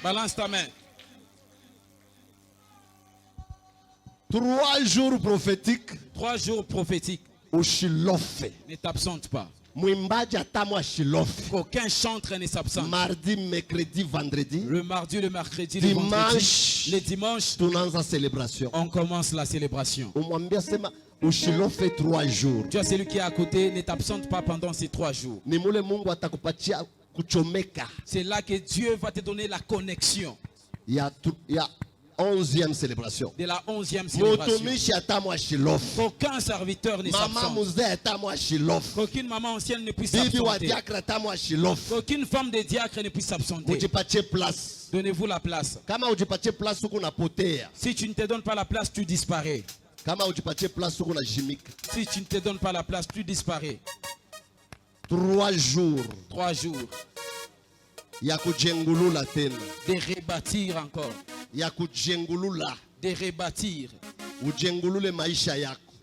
Balance ta main. 3 jours prophétiques. 3 jours prophétiques. Ne t'absente pas. Aucun chantre ne s'absente. Mardi, mercredi, vendredi. Le mardi, le mercredi, dimanche, le dimanche, on commence la célébration. Fait 3 jours. Tu as celui qui est à côté, ne t'absente pas pendant ces 3 jours. C'est là que Dieu va te donner la connexion. Il y a 11e célébration. De la 11e célébration. Aucun serviteur ne s'absente. Aucune maman ancienne ne puisse s'absenter. Aucune femme de diacre ne puisse s'absenter. Donnez-vous la place. Si tu ne te donnes pas la place, tu disparais. Si tu ne te donnes pas la place, tu disparais. 3 jours. 3 jours. De rebâtir encore. De rebâtir.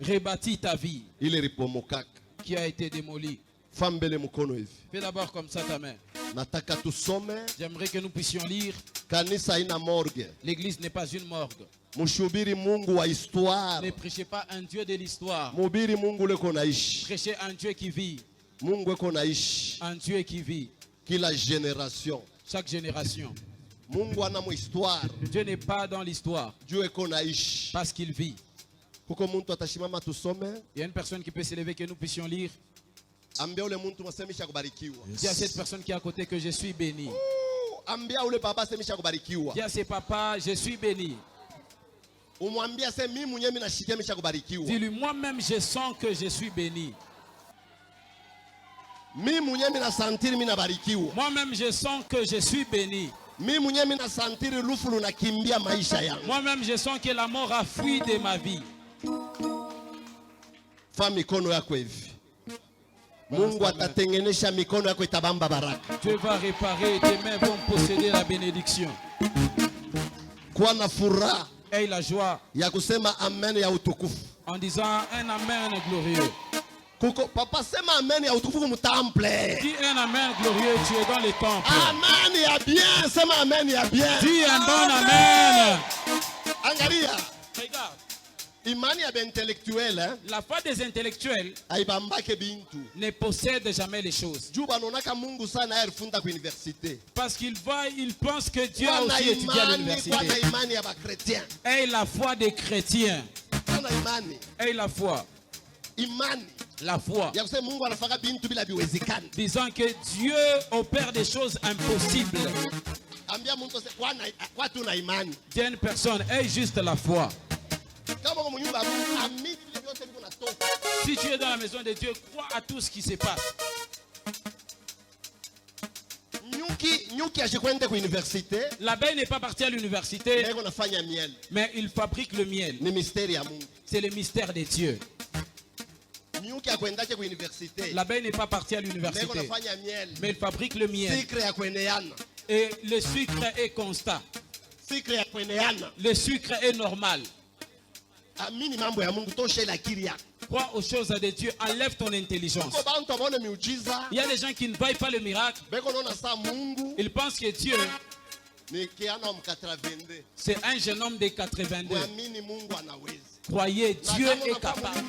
Rebâtir ta vie qui a été démolie. Fais d'abord comme ça ta main. J'aimerais que nous puissions lire. L'église n'est pas une morgue. Ne prêchez pas un Dieu de l'histoire. Prêchez un Dieu qui vit. Un Dieu qui vit. Chaque génération. Dieu n'est pas dans l'histoire. Parce qu'il vit. Il y a une personne qui peut s'élever que nous puissions lire. Dis à cette personne qui est à côté que je suis béni. Dis à ses papas, je suis béni. Dis-lui, moi-même je sens que je suis béni. Moi-même je sens que je suis béni. Moi-même je sens que la mort a fui de ma vie. Dieu va réparer et tes mains vont posséder la bénédiction. Et la joie en disant un amen glorieux. Papa, c'est ma main, il y a tout pour temple. Dis un amen glorieux, tu es dans les temples. Amen, il y a bien, c'est ma main, il y a bien. Dis un bon amen. Angalia. Regarde. La foi des intellectuels ne possède jamais les choses. Parce qu'ils pensent que Dieu a aussi étudié à l'université. Et la foi des chrétiens. Et la foi. La foi. Disant que Dieu opère des choses impossibles. Dis à une personne, est juste la foi. Si tu es dans la maison de Dieu, crois à tout ce qui se passe. L'abeille n'est pas partie à l'université, mais il fabrique le miel. C'est le mystère de Dieu. L'abeille n'est pas partie à l'université, mais il fabrique le miel. Et le sucre est constant. Le sucre est normal. Crois aux choses de Dieu, enlève ton intelligence. Il y a des gens qui ne voient pas le miracle. Ils pensent que Dieu, c'est un jeune homme de 82. Croyez, Dieu est capable.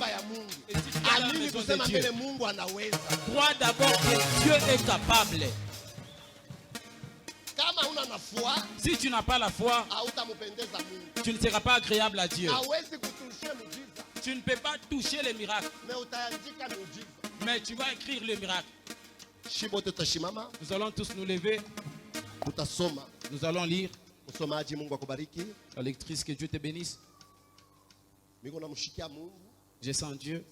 Et si tu es dans la maison de Dieu, crois d'abord que Dieu est capable. Si tu n'as pas la foi, tu ne seras pas agréable à Dieu. Tu ne peux pas toucher les miracles, mais tu vas écrire le miracle. Nous allons tous nous lever. Nous allons lire. La lectrice, que Dieu te bénisse. Je sens Dieu.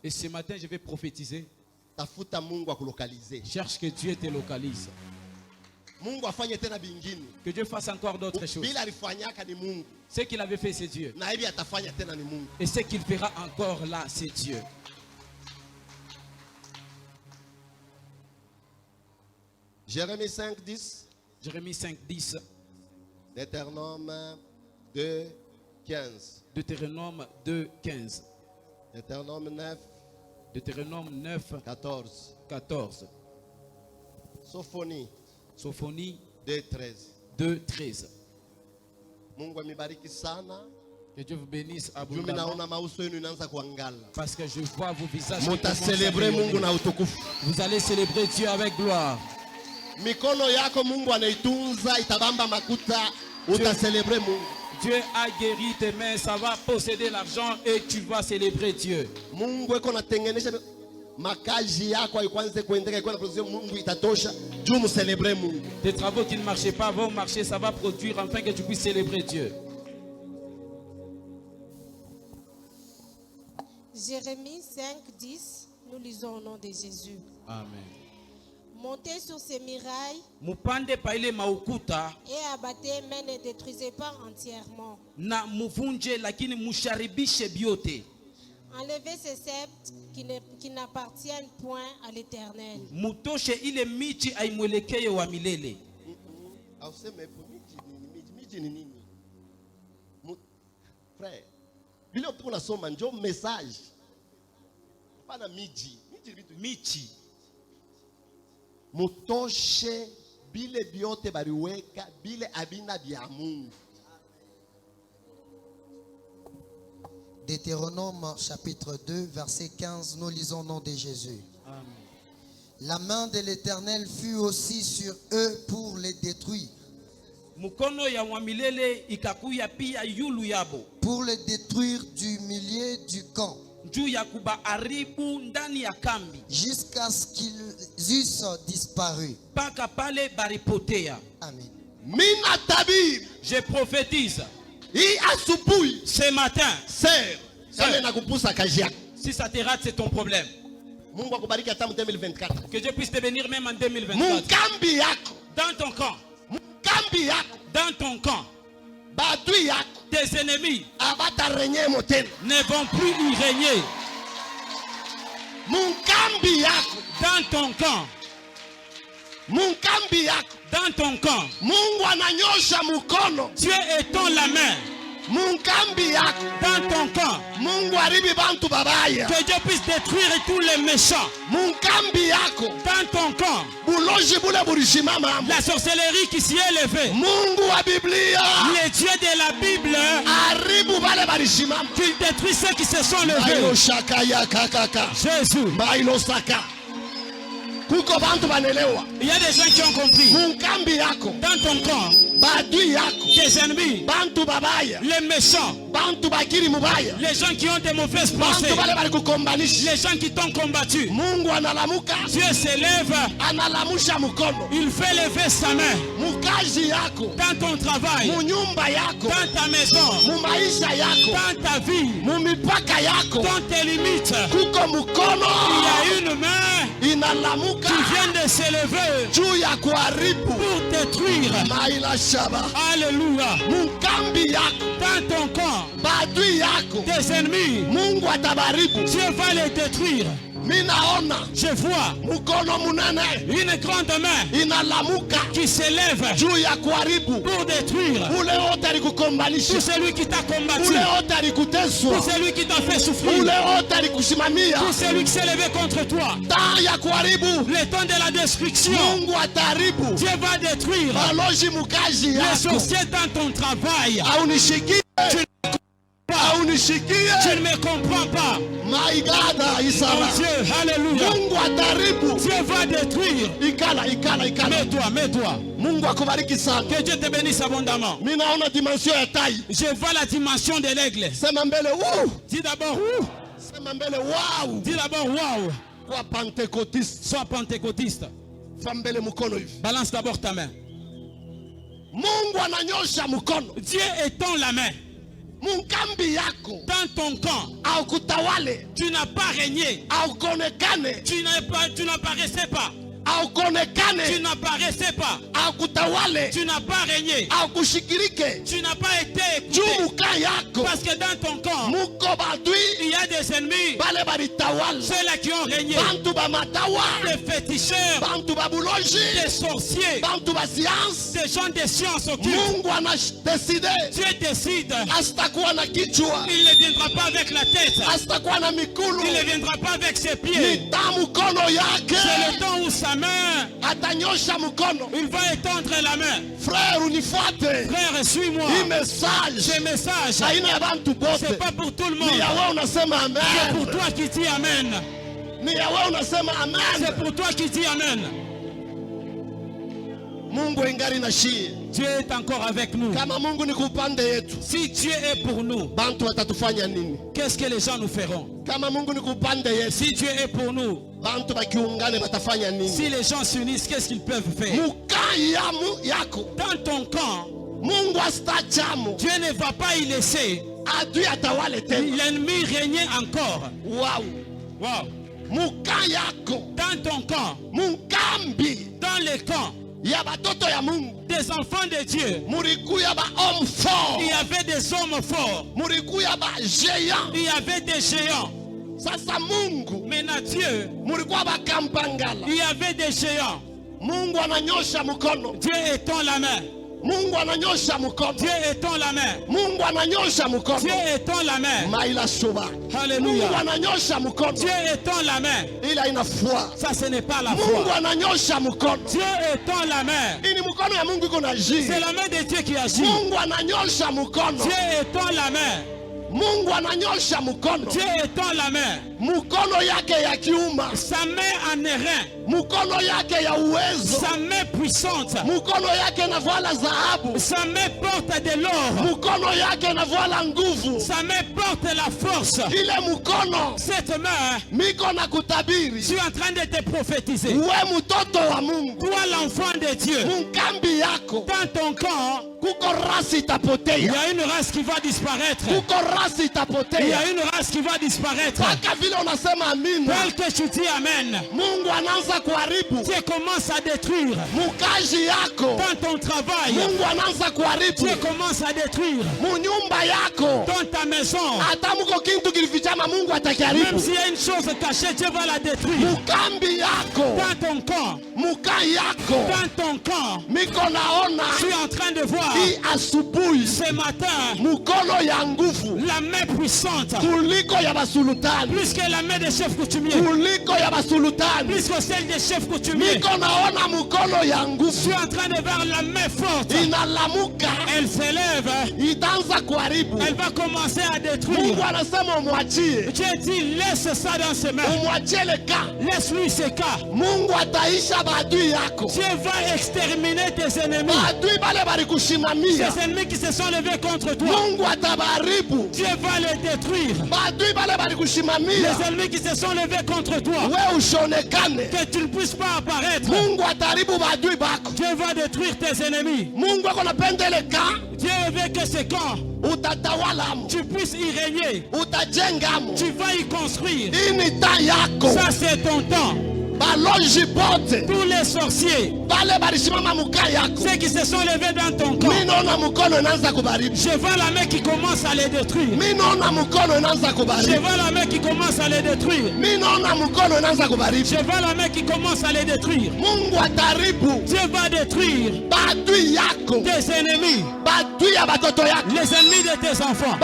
Et ce matin, je vais prophétiser. Cherche que Dieu te localise. Que Dieu fasse encore d'autres choses. Ce qu'il avait fait, c'est Dieu. Et ce qu'il fera encore là, c'est Dieu. Jérémie 5, 10. Jérémie 5, 10. Deutéronome 2, 15. Deutéronome 2, 15. Deutéronome 9. Deutéronome 9, 14. 14. Sophonie. Sophonie 2, 13. 2, 13. Mungu amibariki sana. Que Dieu vous bénisse abondamment. Parce que je vois vos visages. Vous allez célébrer Dieu avec gloire. Mikono yako Mungu anaitunza itabamba makuta utaselebre Mungu. Dieu a guéri tes mains, ça va posséder l'argent et tu vas célébrer Dieu. Mungu eko natengenesha makazi yako ikwanze kuendelea kwa production Mungu itatosha juu mcelebre Mungu. Tes travaux qui ne marchaient pas vont marcher, ça va produire afin que tu puisses célébrer Dieu. Jérémie 5, 10, nous lisons au nom de Jésus. Amen. Montez sur ces murailles Mupande paile maukuta et abattez, mais ne détruisez pas entièrement. Na muvunje lakini musharibishe biote. Enlevez ces sceptres qui n'appartiennent point à l'Éternel. Mutoshe ile miti aimwelekeye wa milele. Frère, bila tuko nasoma njo message. Pana miji miti. Mutoshe bile biote bariweka bile abina bya Mungu. Deutéronome chapitre 2 verset 15, nous lisons au nom de Jésus. Amen. La main de l'Éternel fut aussi sur eux pour les détruire. Mukono ya wamilele ikakuya pia yulu yabo. Pour les détruire du milieu du camp. Juu ya kubaaribu ndani ya kambi. Jusqu'à ce qu'ils eussent disparu. Paka pale baripotea. Amen. Mina tabir. Je prophétise. Ce matin, si ça te rate, c'est ton problème. Que Dieu puisse te bénir même en 2024. Dans ton camp, tes ennemis ne vont plus y régner. Dans ton camp, dans ton camp, Dieu étend la main. Dans ton camp, que Dieu puisse détruire tous les méchants. Dans ton camp, la sorcellerie qui s'y est levée, les dieux de la Bible, qu'il détruit ceux qui se sont levés. Jésus. Il y a des gens qui ont compris. Dans ton camp, tes ennemis, les méchants, les gens qui ont des mauvaises pensées, les gens qui t'ont combattu, Dieu s'élève, il fait lever sa main dans ton travail, dans ta maison, dans ta vie, dans tes limites. Il y a une main qui vient de s'élever pour détruire. Alléluia. Dans ton camp, tes ennemis, Dieu va les détruire. Je vois une grande main qui s'élève pour détruire tout celui qui t'a combattu, tout celui qui t'a fait souffrir, tout celui qui s'est levé contre toi. Le temps de la destruction, Dieu va détruire les sorciers dans ton travail. Tu ne me comprends pas. My God, oh Dieu, alléluia. Dieu va détruire. Mets-toi. Que Dieu te bénisse abondamment. Je vois la dimension de l'aigle. Dis d'abord wow. Dis d'abord wow. Sois pentecôtiste. Balance d'abord ta main. Dieu étend la main. Dans ton camp, tu n'as pas régné, tu n'apparaissais pas. Tu n'apparaissais pas. Tu n'as pas régné. Tu n'as pas été écouté. Parce que dans ton corps, il y a des ennemis. Ceux-là qui ont régné. Des féticheurs. Des sorciers. Des gens des sciences occultes. Dieu décide. Il ne viendra pas avec la tête. Il ne viendra pas avec ses pieds. C'est le temps où sa main, il va étendre la main. Frère, suis-moi. Ce message, c'est pas pour tout le monde. C'est pour toi qui dis Amen. C'est pour toi qui dis Amen. Dieu est encore avec nous. Si Dieu est pour nous, qu'est-ce que les gens nous feront? Si Dieu est pour nous, si les gens s'unissent, qu'est-ce qu'ils peuvent faire? Dans ton camp, Dieu ne va pas y laisser l'ennemi régner encore. Wow. Dans ton camp, dans les camps des enfants de Dieu, il y avait des hommes forts. Il y avait des géants. Maintenant Dieu, il y avait des géants. Dieu étend la main. Dieu étend la main. Dieu étend la main. Alléluia. Dieu étend la main. Ça, ce n'est pas la foi. Dieu étend la main. C'est la main de Dieu qui agit. Dieu étend la main. Dieu étend la main. Sa main en airain. Sa main puissante. Sa main porte de l'or. Sa main porte la force. Cette main, je suis en train de te prophétiser. Toi l'enfant de Dieu, dans ton camp, il y a une race qui va disparaître. Il y a une race qui va disparaître. Tel que tu dis Amen, Dieu commence à détruire. Dans ton travail, Dieu commence à détruire. Dans ta maison, même s'il y a une chose cachée, Dieu va la détruire. Dans ton camp, dans ton camp, je suis en train de voir ce matin la main puissante, plus que la main des chefs coutumiers, plus que celle des chefs coutumiers. Je suis en train de voir la main forte. Elle s'élève. Elle va commencer à détruire. Dieu dit laisse ça dans ses mains. Laisse-lui ses cas. Dieu va exterminer tes ennemis. Ces ennemis qui se sont levés contre toi, Dieu va les détruire. Les ennemis qui se sont levés contre toi, que tu ne puisses pas apparaître, Dieu va détruire tes ennemis. Dieu veut que ce camp, tu puisses y régner. Tu vas y construire. Ça c'est ton temps. Tous les sorciers, ceux qui se sont levés dans ton camp, je vois la main qui commence à les détruire. Je vois la main qui commence à les détruire. Je vois la main qui commence à les détruire. Dieu va détruire tes ennemis, les ennemis de tes enfants,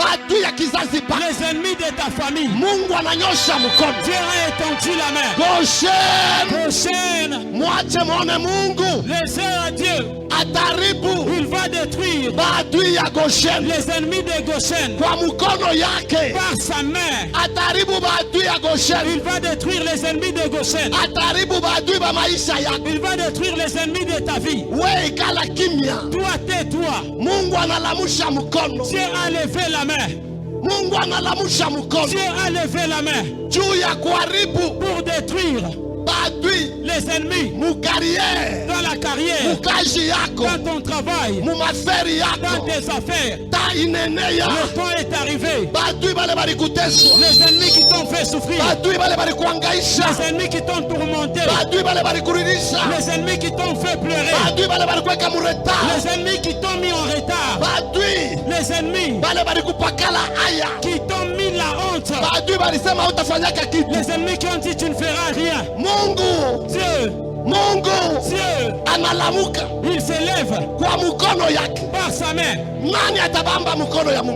les ennemis de ta famille. Dieu a étendu la main. Goshen, les heures à Dieu, il va détruire les ennemis de Goshen. Par sa main, il va détruire les ennemis de Goshen. Il va détruire les ennemis de ta vie. Toi, tais-toi. Dieu a levé la main. Dieu a levé la main pour détruire Les ennemis. Dans la carrière. Dans ton travail. Dans tes affaires. Le temps est arrivé. Les ennemis qui t'ont fait souffrir. Les ennemis qui t'ont tourmenté. Les ennemis qui t'ont fait pleurer. Les ennemis qui t'ont mis en retard. Les ennemis qui t'ont mis la honte. Les ennemis qui ont dit tu ne feras rien. Dieu il s'élève par sa main.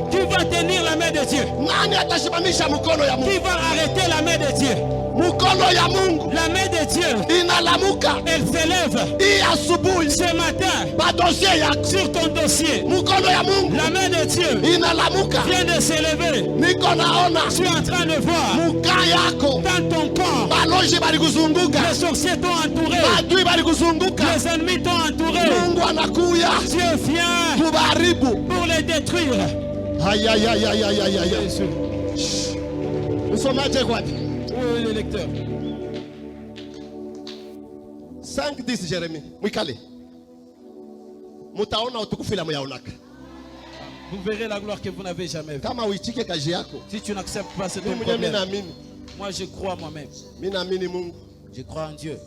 Qui va tenir la main de Dieu? Qui va arrêter la main de Dieu? La main de Dieu, elle s'élève ce matin sur ton dossier. La main de Dieu vient de s'élever. Je suis en train de voir dans ton camp, les sorciers t'ont entouré, les ennemis t'ont entouré. Dieu vient pour les détruire. Aïe aïe aïe aïe aïe aïe aïe. Nous sommes à quoi? Oui, le lecteur. 5:10 Jérémie. Mwikale. Mutaona utukufu ila myaonaka. Vous verrez la gloire que vous n'avez jamais vue. Kama uitike kazi yako. Si tu n'acceptes pas ce problème. Moi je crois moi-même. Je crois en Dieu.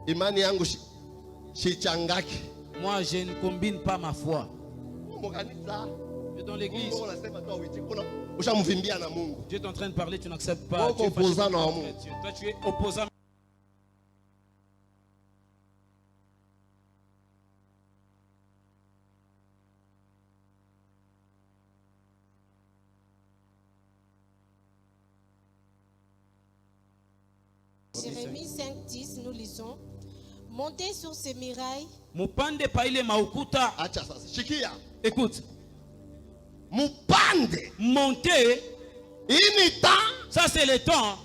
Imani yangu shichangaki. Moi je ne combine pas ma foi. Dans l'église. Dieu est en train de parler, tu n'acceptes pas. Tu es opposant. Toi tu es opposant. Jérémie 5:10, nous lisons. Montez sur ces murailles. Mupande paile maukuta. Écoute. Monter. Ça c'est le temps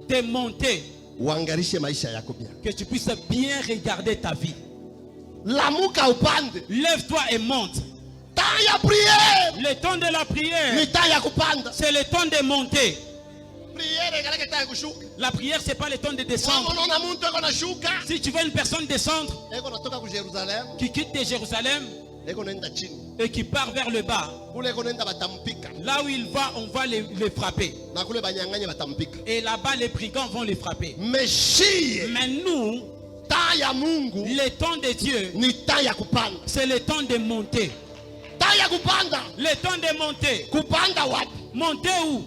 de monter. Que tu puisses bien regarder ta vie. Lève-toi et monte. Le temps de la prière, c'est le temps de monter. La prière, c'est pas le temps de descendre. Si tu veux une personne descendre qui quitte de Jérusalem et qui part vers le bas, là où il va, on va les frapper. Et là-bas, les brigands vont les frapper. Mais nous, le temps de Dieu, c'est le temps de monter. Le temps de monter. Monter où?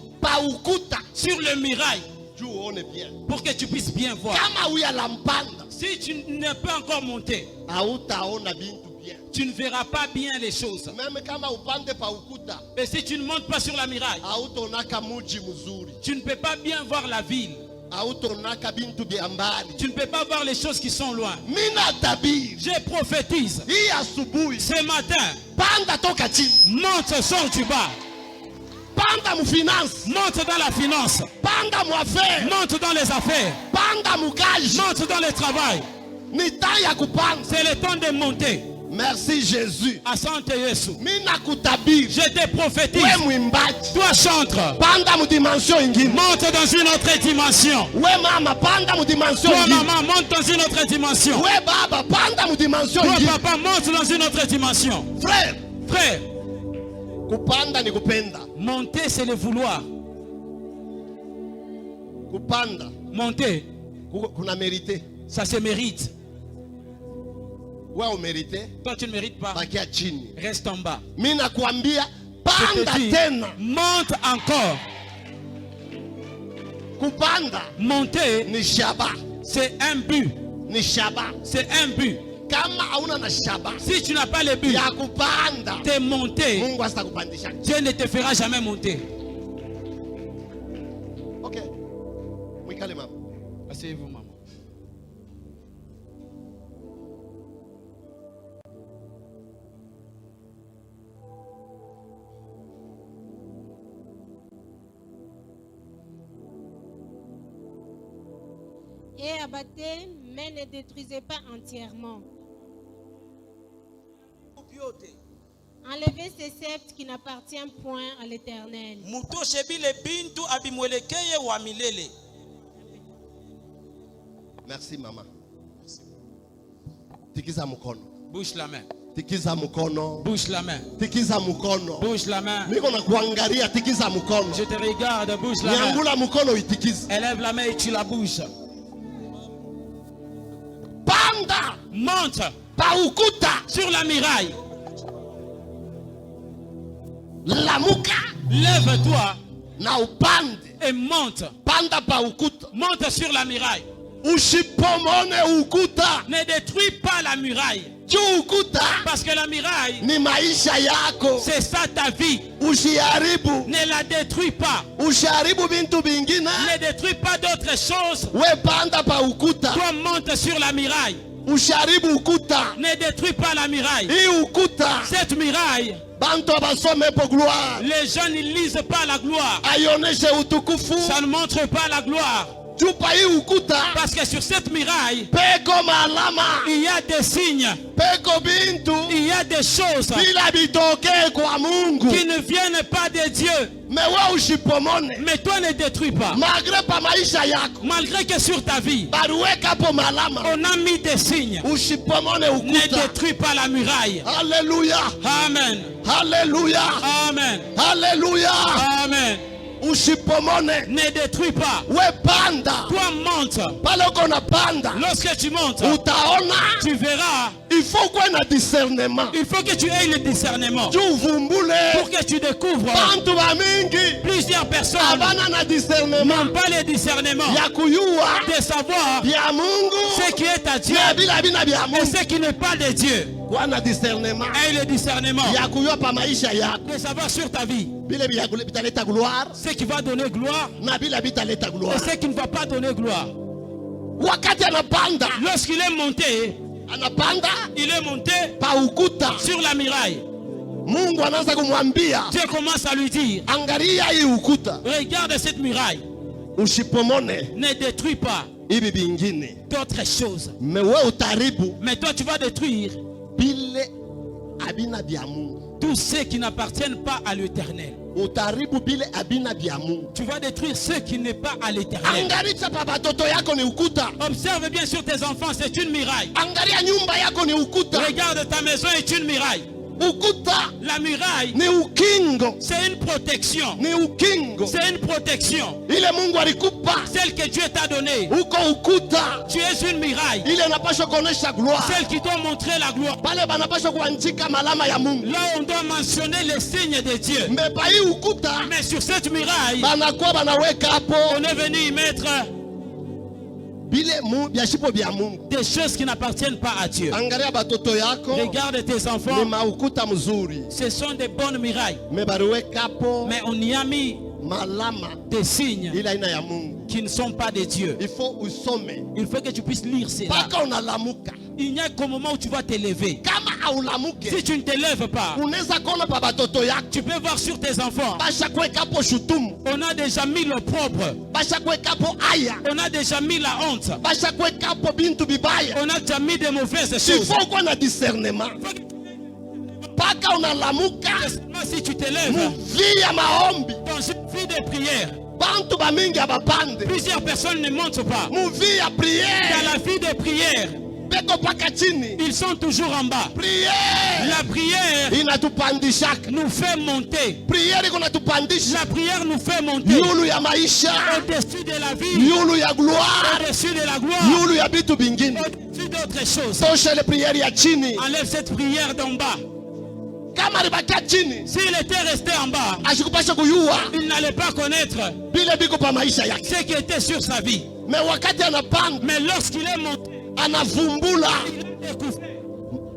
Sur le muraille. Pour que tu puisses bien voir. Si tu ne peux encore monter, tu ne verras pas bien les choses. Et si tu ne montes pas sur la muraille, tu ne peux pas bien voir la ville. Tu ne peux pas voir les choses qui sont loin. Je prophétise. Ce matin, monte, sors du bas. Monte dans la finance. Monte dans les affaires. Monte dans le travail. C'est le temps de monter. Merci Jésus. Asante Yesu. Je te prophétise. Toi chantre. Monte dans une autre dimension. Toi maman, monte dans une autre dimension. Toi papa, monte dans une autre dimension. Frère. Monter, c'est le vouloir. Monter, ça se mérite. Toi, tu ne mérites pas. Reste en bas. Monte encore. Monter, c'est un but. C'est un but. Si tu n'as pas le but de monter, Dieu ne te fera jamais monter. Ok. Asseyez-vous, maman. Et abattez, mais ne détruisez pas entièrement. Enlevez ces sceptres qui n'appartiennent point à l'Éternel. Merci maman. Tikiza mukono. Bouge la main. Tikiza mukono. Bouge la main. Tikiza mukono. Bouge la main. Niko na kuangalia, tikiza mukono. Je te regarde, bouge la main. Nyangula mukono itikiza. Élève la main et tu la bouges. Panda. Monte Pa ukuta. sur la muraille. Lamuka. Lève-toi Na upande. et monte. Panda pa ukuta. Monte sur la muraille. Usipomone ukuta. Ne détruis pas la muraille. Ukuta. Parce que la muraille, Ni maisha yako. c'est ça ta vie. Usiharibu. Ne la détruis pas. Usiharibu bintu bingine. Ne détruis pas d'autres choses. We panda pa ukuta. Toi, monte sur la muraille. Usiharibu ukuta. Ne détruis pas la muraille. Hii ukuta. Cette muraille, Bantu abasome po gloire. les gens ne lisent pas la gloire. Ayoneshe utukufu. Ça ne montre pas la gloire. Chupa hii ukuta. Parce que sur cette muraille, Peko malama. il y a des signes, Peko bintu. il y a des choses Bila bitoke kwa Mungu. qui ne viennent pas de Dieu. Mewe usipomone. Mais toi ne détruis pas. Magre pa maisha yako. Malgré que sur ta vie, Baruweka po malama. on a mis des signes. Usipomone Ne ukuta. détruis pas la muraille. Alléluia. Amen. Alléluia. Amen. Alléluia. Amen. Usipomone. Ne détruis pas. We panda. Toi monte. Pale uko na panda. Lorsque tu montes, Utaona. tu verras. Il faut qu'on ait discernement. Il faut que tu aies le discernement. Tu vumbule. Pour que tu découvres. Bantu bamingi. Plusieurs personnes Abana na discernement. n'ont pas le discernement Ya kuyua. de savoir Bia Mungu. ce qui est à Dieu Ya bila bina bia et Mungu. ce qui n'est pas de Dieu. Kwa na discernement. Aie le discernement Ya kuyua pa maisha yako. de savoir sur ta vie Bile bia bitaleta gloire. ce qui va donner gloire Na bila bitaleta et gloire. ce qui ne va pas donner gloire. Wakati anapanda. Lorsqu'il est monté, Anapanda. il est monté Pa ukuta. sur la muraille. Mungu anaanza kumwambia. Dieu commence à lui dire, Angalia hii ukuta. regarde cette muraille, Usipomone. ne détruis pas Hivi bingine. d'autres choses. Mewe utaribu. Mais toi tu vas détruire Bile abina bia Mungu. tous ceux qui n'appartiennent pas à l'éternel. Utaribu bile abina bia Mungu. Tu vas détruire ceux qui n'est pas à l'éternel. Angalia pa batoto yako ni ukuta. Observe bien sur tes enfants, c'est une muraille. Angalia nyumba yako ni ukuta. Regarde, ta maison est une muraille. Ukuta La muraille, ni ukingo. c'est une protection. Ni ukingo. C'est une protection. Ile Mungu alikupa. Celle que Dieu t'a donnée. Uko ukuta. Tu es une muraille. Ile napaswa kuonesha gloire. Celle qui doit montrer la gloire. Pale banapaswa kuandika malama ya Mungu. Là, on doit mentionner les signes de Dieu. Mbepa hii ukuta. Mais sur cette muraille, Banakuwa banaweka hapo. on est venu y mettre Bile biashipo bia Mungu. des choses qui n'appartiennent pas à Dieu. Angalia batoto yako. Regarde tes Ni enfants. maukuta mzuri. Ce sont des bonnes murailles. Mebariweka hapo. Mais on y a mis Malama. des signes Ila aina ya Mungu. qui ne sont pas de Dieu. Il faut usome. Il faut que tu puisses lire cela. Paka unalamuka. Il n'y a qu'au moment où tu vas te lever. Kama haulamuke. Si tu ne te lèves pas, Unaweza kuona pa batoto yako. tu peux voir sur tes enfants. Basha kuweka hapo shutumu. On a déjà mis le propre. Basha kuweka hapo aya. On a déjà mis la honte. Basha kuweka hapo bintu bibaya. On a déjà mis des mauvaises Il choses. faut kuwa na discernement. Paka unalamuka. Seulement si tu te lèves Muvi ya maombi. dans une vie de prière, Bantu bamingi abapande. plusieurs personnes ne montent pas. Muvi ya Dans prière. la vie de prière, Beko paka chini. ils sont toujours en bas. Prière. La prière Inatupandishaka. nous fait monter. Prière iko natupandisha. La prière nous fait monter Yulu ya maisha. au-dessus de la vie, Yulu ya gloire. au-dessus de la gloire, Yulu ya bitu bingine. au-dessus d'autres choses. Tosha ile prière ya chini. Enlève cette prière d'en bas. Kama alibakia chini. S'il était resté en bas, Ashikupasha kuyua. il n'allait pas connaître Bile biko pa maisha yake. ce qui était sur sa vie. Me wakati anapanda. Mais lorsqu'il est monté, Anavumbula. il a découvert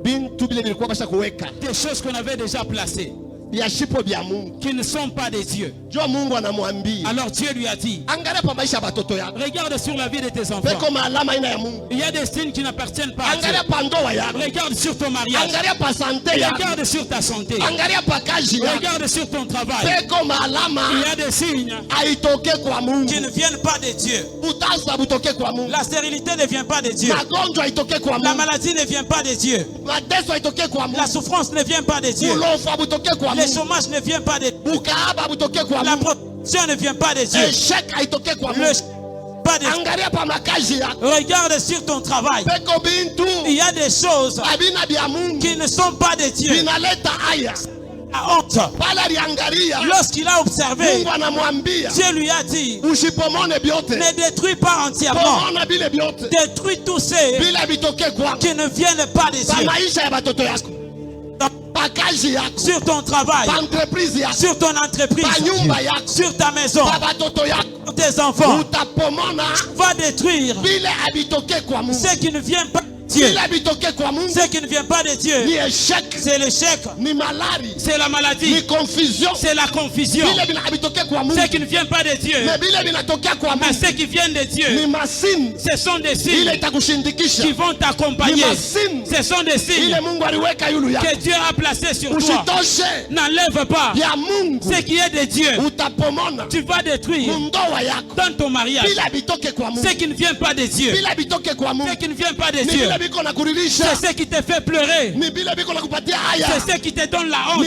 Bintu bile bilikuwa basha kuweka. des choses qu'on avait déjà placées, Biashipo bia Mungu. qui ne sont pas des dieux. Jua Mungu anamwambia. Alors Dieu lui a dit, Angalia pa maisha ya batoto yako. regarde sur la vie de tes enfants. Peko maalama ina ya Mungu. Il y a des signes qui n'appartiennent pas à Dieu. Angalia pa ndoa yako. Regarde sur ton mariage. Angalia pa sante yako. Regarde sur ta santé. Angalia pa kazi yako. Regarde sur ton travail. Peko maalama Il y a des signes aitoke kwa qui Mungu. ne viennent pas de Dieu. Utasa butoke kwa Mungu. La stérilité ne vient pas de Dieu. Magonjwa aitoke kwa La Mungu. maladie ne vient pas de Dieu. Mateso aitoke kwa La Mungu. souffrance ne vient pas de Dieu. Ulofa butoke kwa Le Mungu. chômage ne vient pas de Dieu. Ukaaba butoke kwa La Mungu. protection ne vient pas de Dieu. Échec aitoke kwa Le Mungu. pas de Dieu. Regarde sur ton travail. Il y a des choses qui ne sont pas de Dieu. À honte. Lorsqu'il a observé, Dieu lui a dit, ne détruis pas entièrement. Détruis tous ceux qui ne viennent pas de Dieu. Sur ton travail, sur ton entreprise, sur ta maison, sur tes enfants, va détruire ce qui ne vient pas de Dieu. Ce qui ne vient pas de Dieu, c'est l'échec, c'est la maladie, c'est la confusion. Ce qui ne vient pas de Dieu, mais ce qui vient de Dieu, ce sont des signes qui vont t'accompagner. Ce sont des signes que Dieu a placés sur toi. N'enlève pas ce qui est de Dieu. Tu vas détruire dans ton mariage ce qui ne vient pas de Dieu. Ce qui ne vient pas de Dieu, c'est ce qui te fait pleurer. C'est ce qui te donne la honte.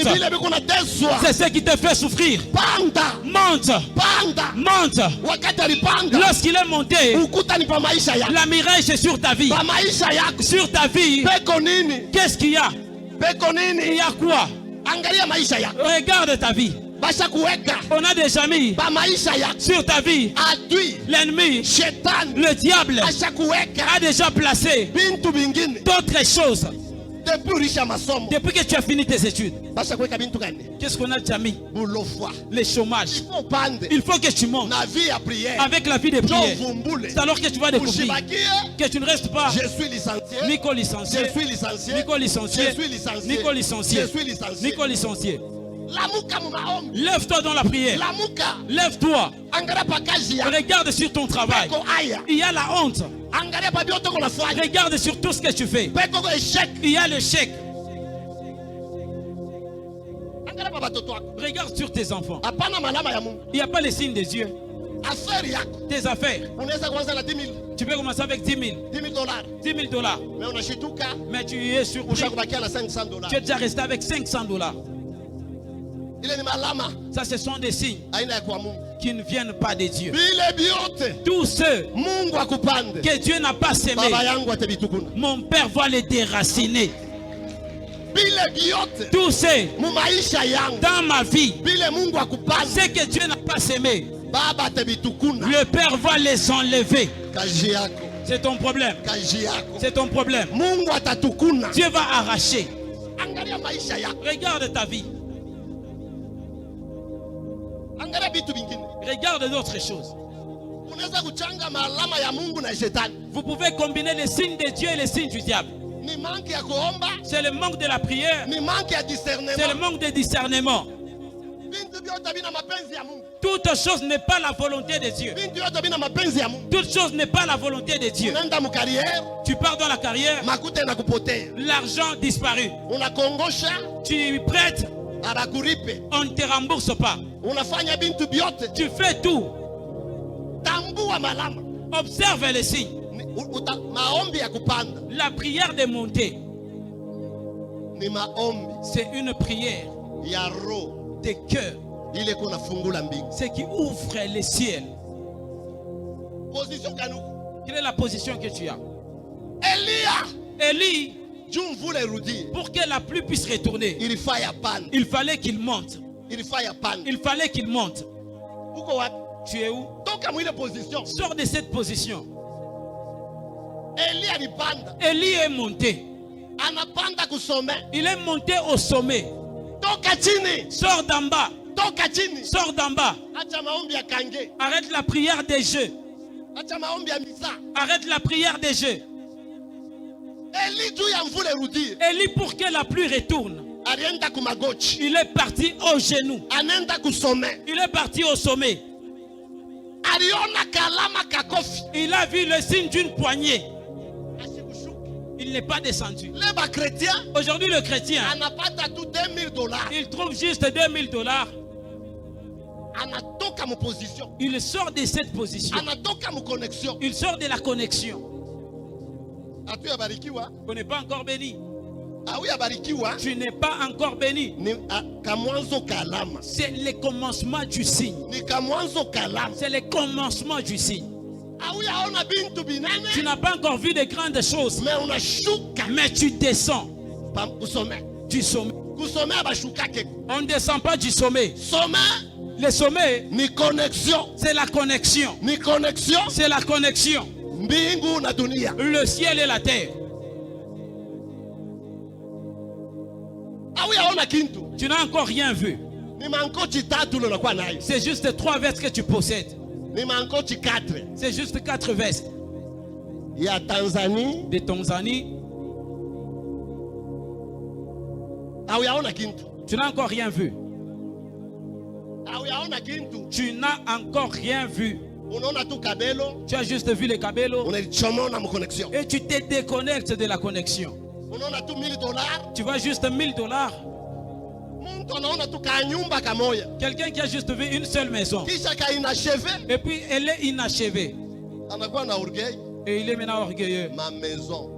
C'est ce qui te fait souffrir. Monte. Lorsqu'il est monté, la mirage est sur ta vie. Sur ta vie, qu'est-ce qu'il y a? Il y a quoi? Regarde ta vie. On a déjà mis sur ta vie l'ennemi, le diable a déjà placé d'autres choses. Depuis que tu as fini tes études, qu'est-ce qu'on a déjà mis? Le chômage. Il faut que tu montes avec la vie de prière. C'est alors que tu vas découvrir que tu ne restes pas Nico licencié, Nico licencié, Nico licencié, Nico licencié. Lève-toi dans la prière. Lève-toi. Regarde sur ton travail. Il y a la honte. Regarde sur tout ce que tu fais. Il y a l'échec. Regarde sur tes enfants. Il n'y a pas les signes des yeux. Tes affaires. Tu peux commencer avec 10 000. 10 000 $. Mais tu es surpris. Tu es déjà resté avec 500 $. Ça, ce sont des signes qui ne viennent pas de Dieu. Tous ceux que Dieu n'a pas sémé, mon Père va les déraciner. Tous ceux dans ma vie, ceux que Dieu n'a pas sémé, le Père va les enlever. C'est ton problème. C'est ton problème. Dieu va arracher. Regarde ta vie. Regarde d'autres choses. Vous pouvez combiner les signes de Dieu et les signes du diable. C'est le manque de la prière. C'est le manque de discernement. Toute chose n'est pas la volonté de Dieu. Toute chose n'est pas la volonté de Dieu. Tu pars dans la carrière, l'argent disparaît. Tu prêtes, on ne te rembourse pas. Tu fais tout. Observe les signes. La prière de monter, c'est une prière de cœur. C'est qui ouvre les ciels. Quelle est la position que tu as? Élie, pour que la pluie puisse retourner, il fallait qu'il monte. Il fallait qu'il monte. Tu es où? Sors de cette position. Élie est monté. Il est monté au sommet. Sors d'en bas. Sors d'en bas. Arrête la prière des jeux. Arrête la prière des jeux. Élie, pour que la pluie retourne, il est parti au genou. Il est parti au sommet. Il a vu le signe d'une poignée. Il n'est pas descendu. Aujourd'hui, le chrétien, il trouve juste 2 000 $. Il sort de cette position. Il sort de la connexion. On n'est pas encore béni. Tu n'es pas encore béni. C'est le commencement du signe. C'est le commencement du signe. Tu n'as pas encore vu de grandes choses. Mais tu descends. Du sommet. On ne descend pas du sommet. Le sommet, c'est la connexion. C'est la connexion. Le ciel et la terre. Tu n'as encore rien vu. C'est juste 3 vestes que tu possèdes. C'est juste 4 vestes. De Tanzanie. Tu n'as encore rien vu. Tu n'as encore rien vu. Tu as juste vu les Kabelo. Et tu te déconnectes de la connexion. Tu vois juste $1000. Quelqu'un qui a juste vu une seule maison. Et puis elle est inachevée. Et il est maintenant orgueilleux. Ma maison.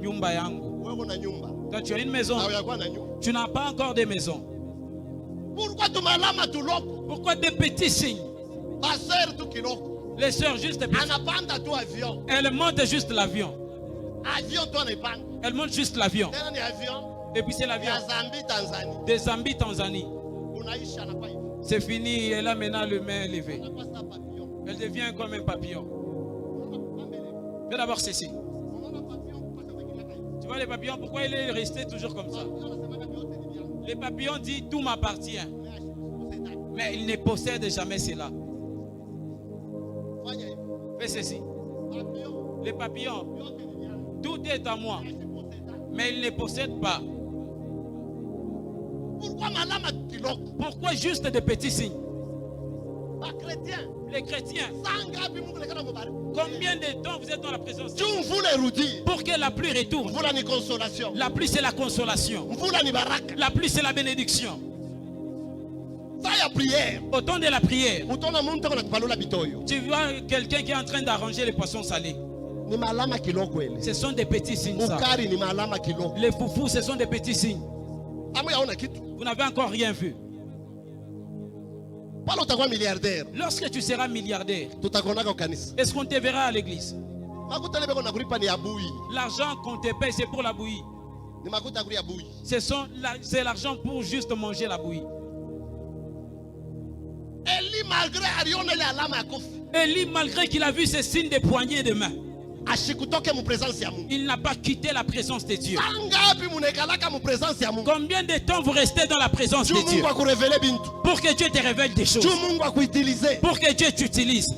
Nyumba yangu. Toi tu as une maison. Tu n'as pas encore de maison. Pourquoi des petits signes? Les sœurs juste des petits. Elles montent juste l'avion. Elles montent juste l'avion. Et puis c'est l'avion de Zambie, Tanzanie. C'est fini. Elle a maintenant le main levé. Elle devient comme un papillon. Fais d'abord ceci. Tu vois les papillons, pourquoi il est resté toujours comme ça? Les papillons disent tout m'appartient. Mais il ne possède jamais cela. Fais ceci. Les papillons, tout est à moi. Mais il ne possède pas. Pourquoi juste des petits signes? Les chrétiens. Combien de temps vous êtes dans la présence de Dieu? Pour que la pluie retourne. La pluie c'est la consolation. La pluie c'est la bénédiction. Au temps de la prière, tu vois quelqu'un qui est en train d'arranger les poissons salés. Ce sont des petits signes. Ça. Les foufous, ce sont des petits signes. Vous n'avez encore rien vu. Lorsque tu seras milliardaire, est-ce qu'on te verra à l'église? L'argent qu'on te paye, c'est pour la bouillie. C'est l'argent pour juste manger la bouillie. Élie, malgré qu'il a vu ces signes de poignées de main, il n'a pas quitté la présence de Dieu. Combien de temps vous restez dans la présence de Dieu pour que Dieu te révèle des choses, pour que Dieu t'utilise?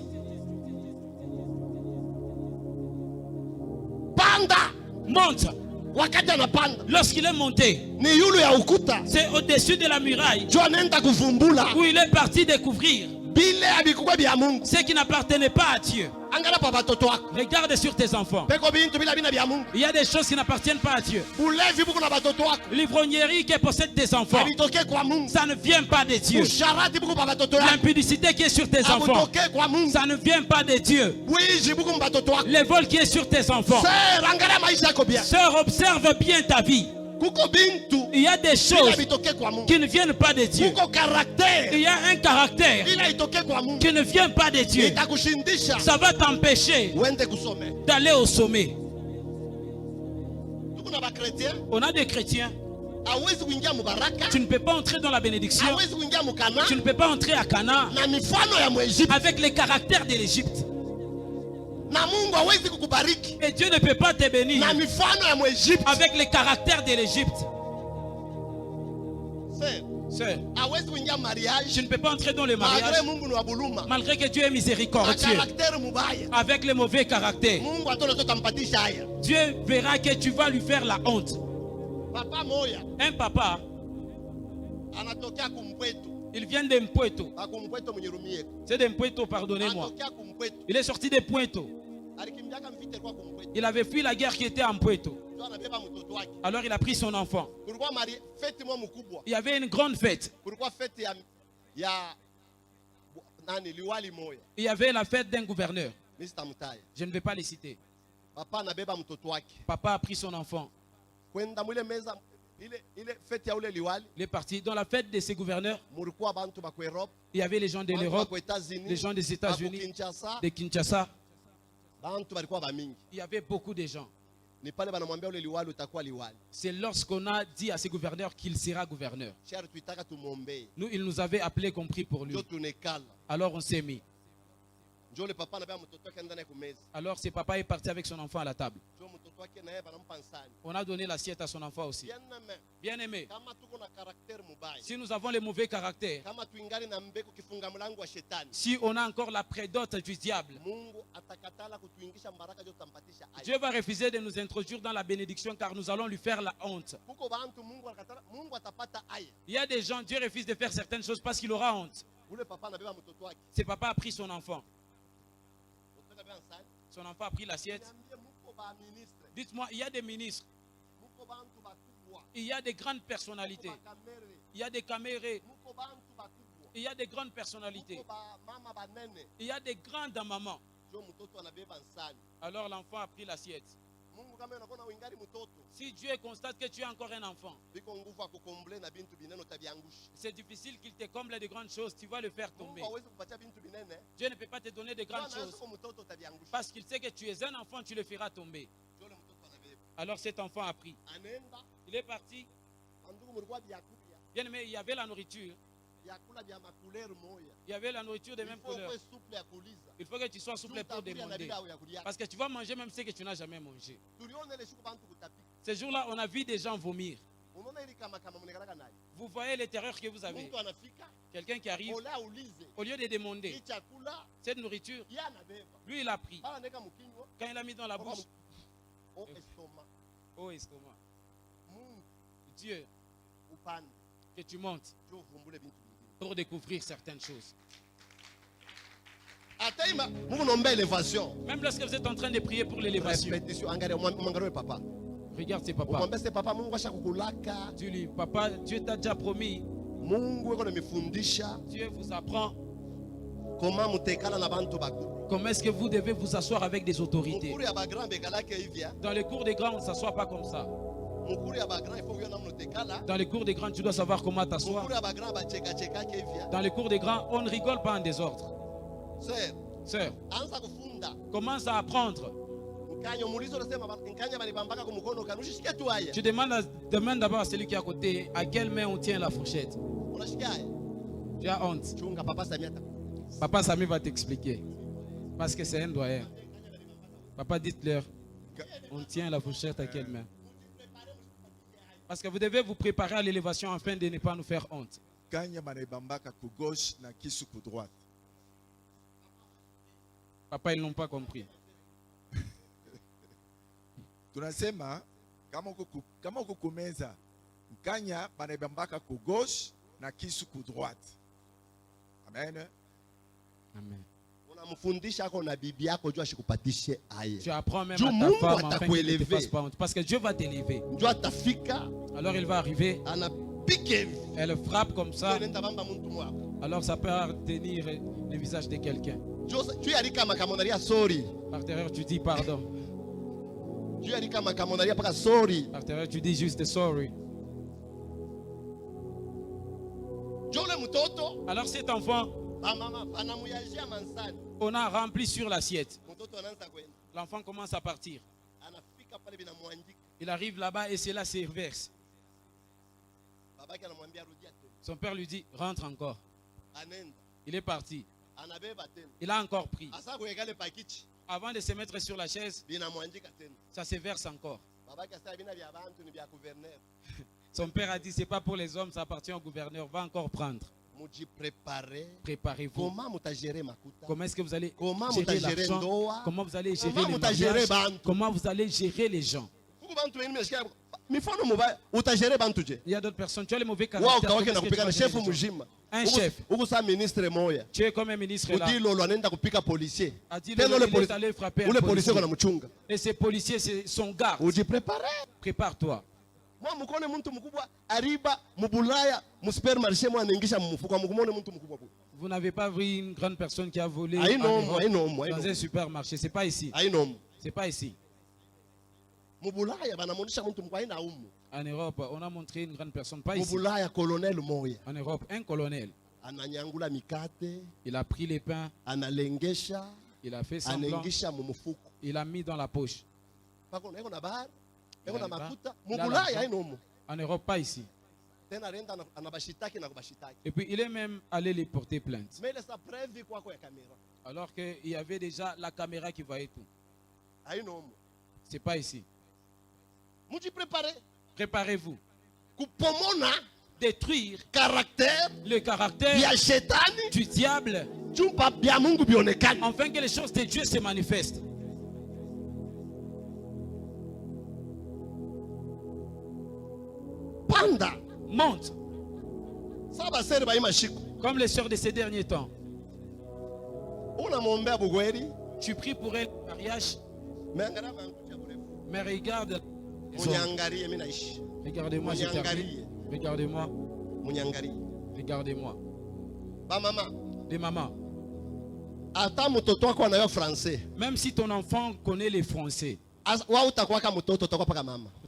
Monte. Lorsqu'il est monté, c'est au-dessus de la muraille où il est parti découvrir ce qui n'appartenait pas à Dieu. Regarde sur tes enfants. Il y a des choses qui n'appartiennent pas à Dieu. L'ivrognerie qui possède tes enfants, ça ne vient pas de Dieu. L'impudicité qui est sur tes enfants, ça ne vient pas de Dieu. Les vols qui est sur tes enfants. Sœur, observe bien ta vie. Il y a des choses qui ne viennent pas de Dieu. Il y a un caractère qui ne vient pas de Dieu. Ça va t'empêcher d'aller au sommet. On a des chrétiens. Tu ne peux pas entrer dans la bénédiction. Tu ne peux pas entrer à Cana avec les caractères de l'Égypte. Et Dieu ne peut pas te bénir avec les caractères de l'Égypte. Sœur, tu ne peux pas entrer dans le mariage malgré que Dieu est miséricordieux avec les mauvais caractères. Dieu verra que tu vas lui faire la honte. Un papa, il vient de Mpweto. C'est de Mpweto, pardonnez-moi. Il est sorti de Mpweto. Il avait fui la guerre qui était à Mpweto. Alors il a pris son enfant. Il y avait une grande fête. Il y avait la fête d'un gouverneur. Je ne vais pas les citer. Papa a pris son enfant. Il est parti dans la fête de ces gouverneurs. Il y avait les gens de l'Europe, les gens des États-Unis, de Kinshasa. Il y avait beaucoup de gens. C'est lorsqu'on a dit à ces gouverneurs qu'il sera gouverneur. Nous, il nous avait appelé, compris pour lui. Alors on s'est mis. Alors ce papa est parti avec son enfant à la table. On a donné l'assiette à son enfant aussi. Bien aimé, si nous avons les mauvais caractères, si on a encore la prédote du diable, Dieu va refuser de nous introduire dans la bénédiction car nous allons lui faire la honte. Il y a des gens, Dieu refuse de faire certaines choses parce qu'il aura honte. Ce papa a pris son enfant. Son enfant a pris l'assiette. Dites-moi, il y a des ministres. Il y a des grandes personnalités. Il y a des camérés. Il y a des grandes personnalités. Il y a des grandes mamans. Alors l'enfant a pris l'assiette. Si Dieu constate que tu es encore un enfant, c'est difficile qu'il te comble de grandes choses, tu vas le faire tomber. Dieu ne peut pas te donner de grandes choses parce qu'il sait que tu es un enfant, tu le feras tomber. Alors cet enfant a pris. Il est parti. Bien aimé, il y avait la nourriture. Il y avait la nourriture de même couleur. Il faut que tu sois souple pour demander. Parce que tu vas manger même ce que tu n'as jamais mangé. Ce jour-là, on a vu des gens vomir. Vous voyez les terreurs que vous avez. Quelqu'un qui arrive, au lieu de demander cette nourriture, lui il a pris. Quand il a mis dans la bouche, oh estomac. Dieu, que tu montes pour découvrir certaines choses. Même lorsque vous êtes en train de prier pour l'élévation, regarde tes papas. Dis-lui, papa, Dieu t'a déjà promis. Dieu vous apprend comment est-ce que vous devez vous asseoir avec des autorités. Dans les cours des grands, on ne s'assoit pas comme ça. Dans les cours des grands, tu dois savoir comment t'asseoir. Dans les cours des grands, on ne rigole pas en désordre. Sœur, commence à apprendre. Tu demandes d'abord à celui qui est à côté à quelle main on tient la fourchette. Tu as honte. Papa Sami va t'expliquer. Parce que c'est un doyen. Papa, dites-leur, on tient la fourchette à quelle main? Parce que vous devez vous préparer à l'élévation afin de ne pas nous faire honte. Papa, ils n'ont pas compris. Tunasema kama kukumeza mkanya banebambaka ku gauche na kisu ku droite. Amen. Amen. Tu apprends même à ta femme afin qu'il ne te fasse pas honte. Parce que Dieu va t'élever. Alors il va arriver. Elle frappe comme ça. Alors ça peut tenir le visage de quelqu'un. Par terreur tu dis pardon. Par terreur tu dis juste sorry. Alors cet enfant, on a rempli sur l'assiette. L'enfant commence à partir. Il arrive là-bas et c'est là qu'il verse. Son père lui dit, rentre encore. Il est parti. Il a encore pris. Avant de se mettre sur la chaise, ça se verse encore. Son père a dit, c'est pas pour les hommes, ça appartient au gouverneur. Va encore prendre. Préparez-vous. Comment est-ce que vous allez gérer l'argent? Comment vous allez gérer les mariages? Comment vous allez gérer les gens? Il y a d'autres personnes. Tu as les mauvais caractères. Un chef. Tu es comme un ministre là. A dit il est allé frapper un policier. Et ces policiers, c'est son garde. Prépare-toi. Vous n'avez pas vu une grande personne qui a volé dans un supermarché. C'est pas ici. C'est pas ici. En Europe, on a montré une grande personne. Pas ici. En Europe, un colonel. Il a pris les pains. Il a fait semblant. Il a mis dans la poche. En Europe, pas ici. Et puis il est même allé les porter plainte. Alors qu'il y avait déjà la caméra qui voyait tout. C'est pas ici. Préparez-vous. Détruire le caractère du diable afin que les choses de Dieu se manifestent. Monte comme les sœurs de ces derniers temps. Tu pries pour elle au mariage, mais regarde. Regardez-moi, je termine. Regardez-moi. Regardez-moi. Des mamans. Même si ton enfant connaît les français,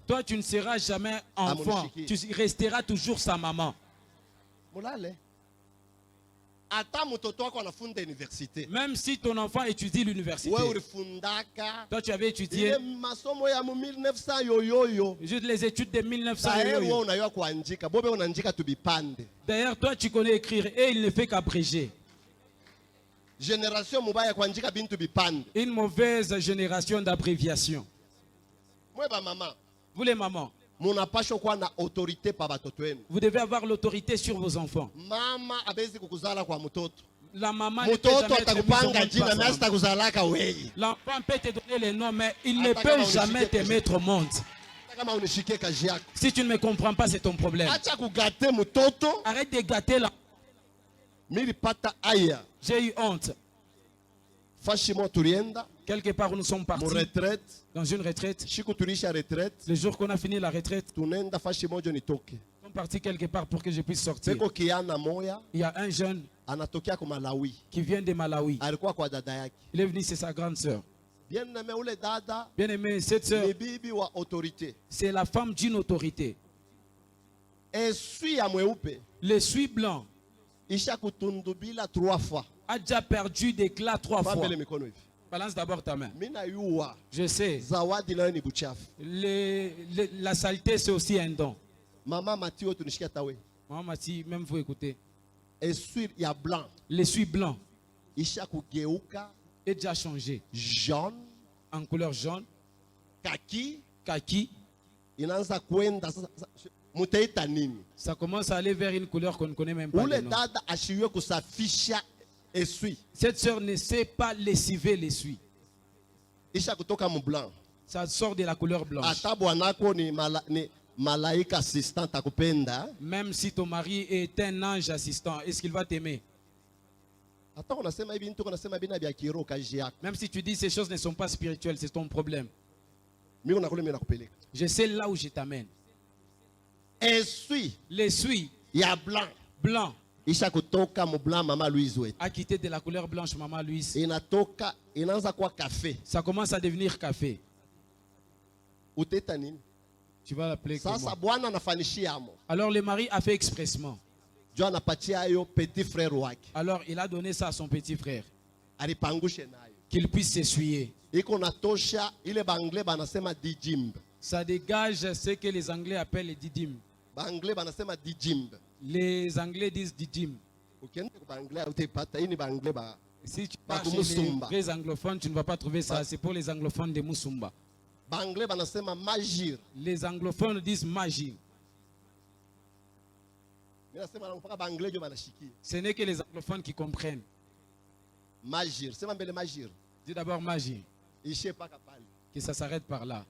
toi tu ne seras jamais enfant. Tu resteras toujours sa maman. Même si ton enfant étudie l'université, toi tu avais étudié juste les études de 1900. D'ailleurs toi tu connais écrire et il ne fait qu'abréger. Une mauvaise génération d'abréviation. Vous les mamans, vous devez avoir l'autorité sur vos enfants. La maman ne peut jamais être mise au monde. L'enfant peut te donner les noms, mais il ne peut jamais te mettre au monde. Si tu ne me comprends pas, c'est ton problème. Arrête de gâter l'enfant. J'ai eu honte. Quelque part où nous sommes partis dans une retraite. Le jour qu'on a fini la retraite, nous sommes partis quelque part pour que je puisse sortir. Il y a un jeune qui vient de Malawi. Il est venu, c'est sa grande sœur. Bien aimé, cette sœur, c'est la femme d'une autorité. L'essuie blanc a déjà perdu d'éclat 3 fois. Balance d'abord ta main. Je sais. La saleté, c'est aussi un don. Maman Mati, même vous écoutez. L'essuie blanc est déjà changé. Jaune. En couleur jaune. Kaki. Ça commence à aller vers une couleur qu'on ne connaît même pas. Cette sœur ne sait pas lessiver l'essuie. Ça sort de la couleur blanche. Même si ton mari est un ange assistant, est-ce qu'il va t'aimer? Même si tu dis ces choses ne sont pas spirituelles, c'est ton problème. Je sais là où je t'amène. L'essuie blanc a quitté de la couleur blanche maman Louise. Ça commence à devenir café. Tu vas l'appeler comment? Alors le mari a fait expressement. Alors il a donné ça à son petit frère, qu'il puisse s'essuyer. Ça dégage ce que les Anglais appellent les didim. Les Anglais disent didim. Si tu pars chez les vrais anglophones, tu ne vas pas trouver ça. C'est pour les anglophones de Musumba. Les anglophones disent magie. Ce n'est que les anglophones qui comprennent. Dis d'abord magie. Que ça s'arrête par là.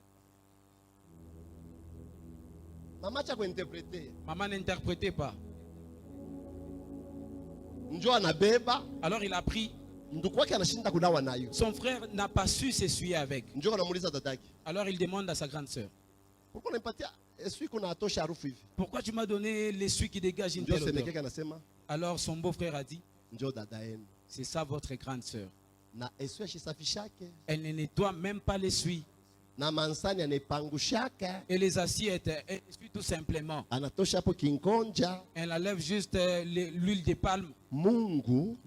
Maman n'interprétait pas. Alors il a pris. Son frère n'a pas su s'essuyer avec. Alors il demande à sa grande sœur. Pourquoi tu m'as donné l'essuie qui dégage une telle odeur? Alors son beau-frère a dit, c'est ça votre grande sœur. Elle ne nettoie même pas l'essuie. Et les assiettes, elle essuie tout simplement. Elle enlève juste l'huile de palme.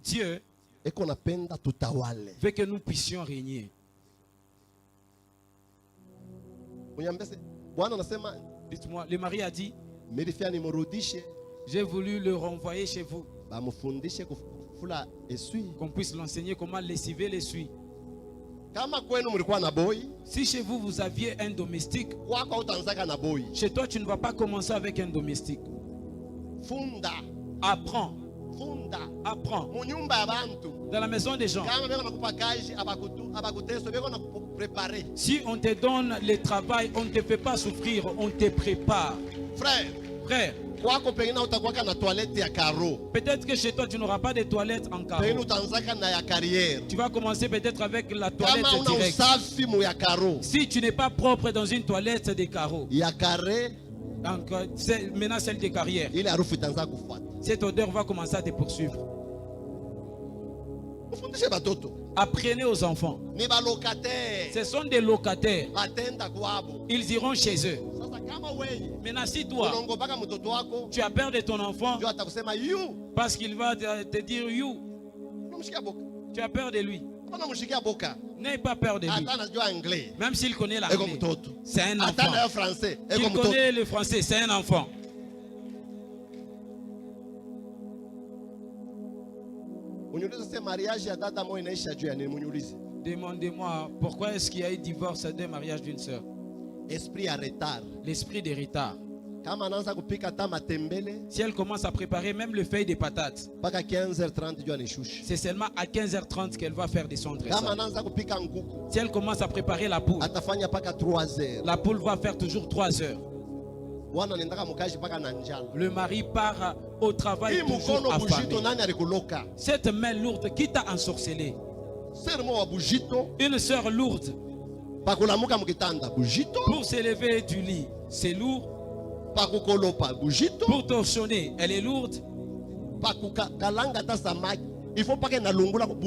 Dieu veut que nous puissions régner. Dites-moi, le mari a dit, j'ai voulu le renvoyer chez vous, qu'on puisse l'enseigner comment lessiver l'essuie. Si chez vous, vous aviez un domestique, chez toi, tu ne vas pas commencer avec un domestique. Apprends. Apprends. Dans la maison des gens, si on te donne le travail, on ne te fait pas souffrir, on te prépare. Frère, peut-être que chez toi tu n'auras pas de toilettes en carreau. Tu vas commencer peut-être avec la toilette directe. Si tu n'es pas propre dans une toilette de carreaux, maintenant celle des carrières, cette odeur va commencer à te poursuivre. Apprenez aux enfants. Ce sont des locataires. Ils iront chez eux. Maintenant, si toi, tu as peur de ton enfant, parce qu'il va te dire you, tu as peur de lui. N'aie pas peur de lui. Même s'il connaît l'anglais, c'est un enfant. S'il connaît le français, c'est un enfant. Demandez-moi pourquoi est-ce qu'il y a eu divorce de mariage d'une sœur. L'esprit de retard. Si elle commence à préparer même le feuille de patates, c'est seulement à 15h30 qu'elle va faire descendre ça. Si elle commence à préparer la poule, la poule va faire toujours 3 heures. Le mari part au travail toujours affamé. Cette main lourde qui t'a ensorcelé, une sœur lourde, pour s'élever du lit, c'est lourd. Pour torchonner, elle est lourde. Il faut pas pour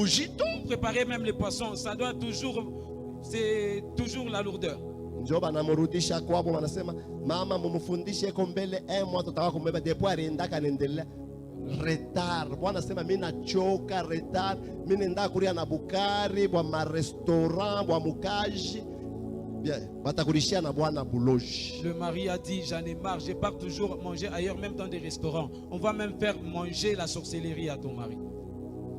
préparer même les poissons, ça doit toujours, c'est toujours la lourdeur. Retard. Bwana sema mimi nachoka retard. Mimi nenda kuria na bukari bwa ma restaurant bwa mukaji. Bien, batakulishia na bwana buloji. Le mari a dit j'en ai marre, je pars toujours manger ailleurs même dans des restaurants. On va même faire manger la sorcellerie à ton mari.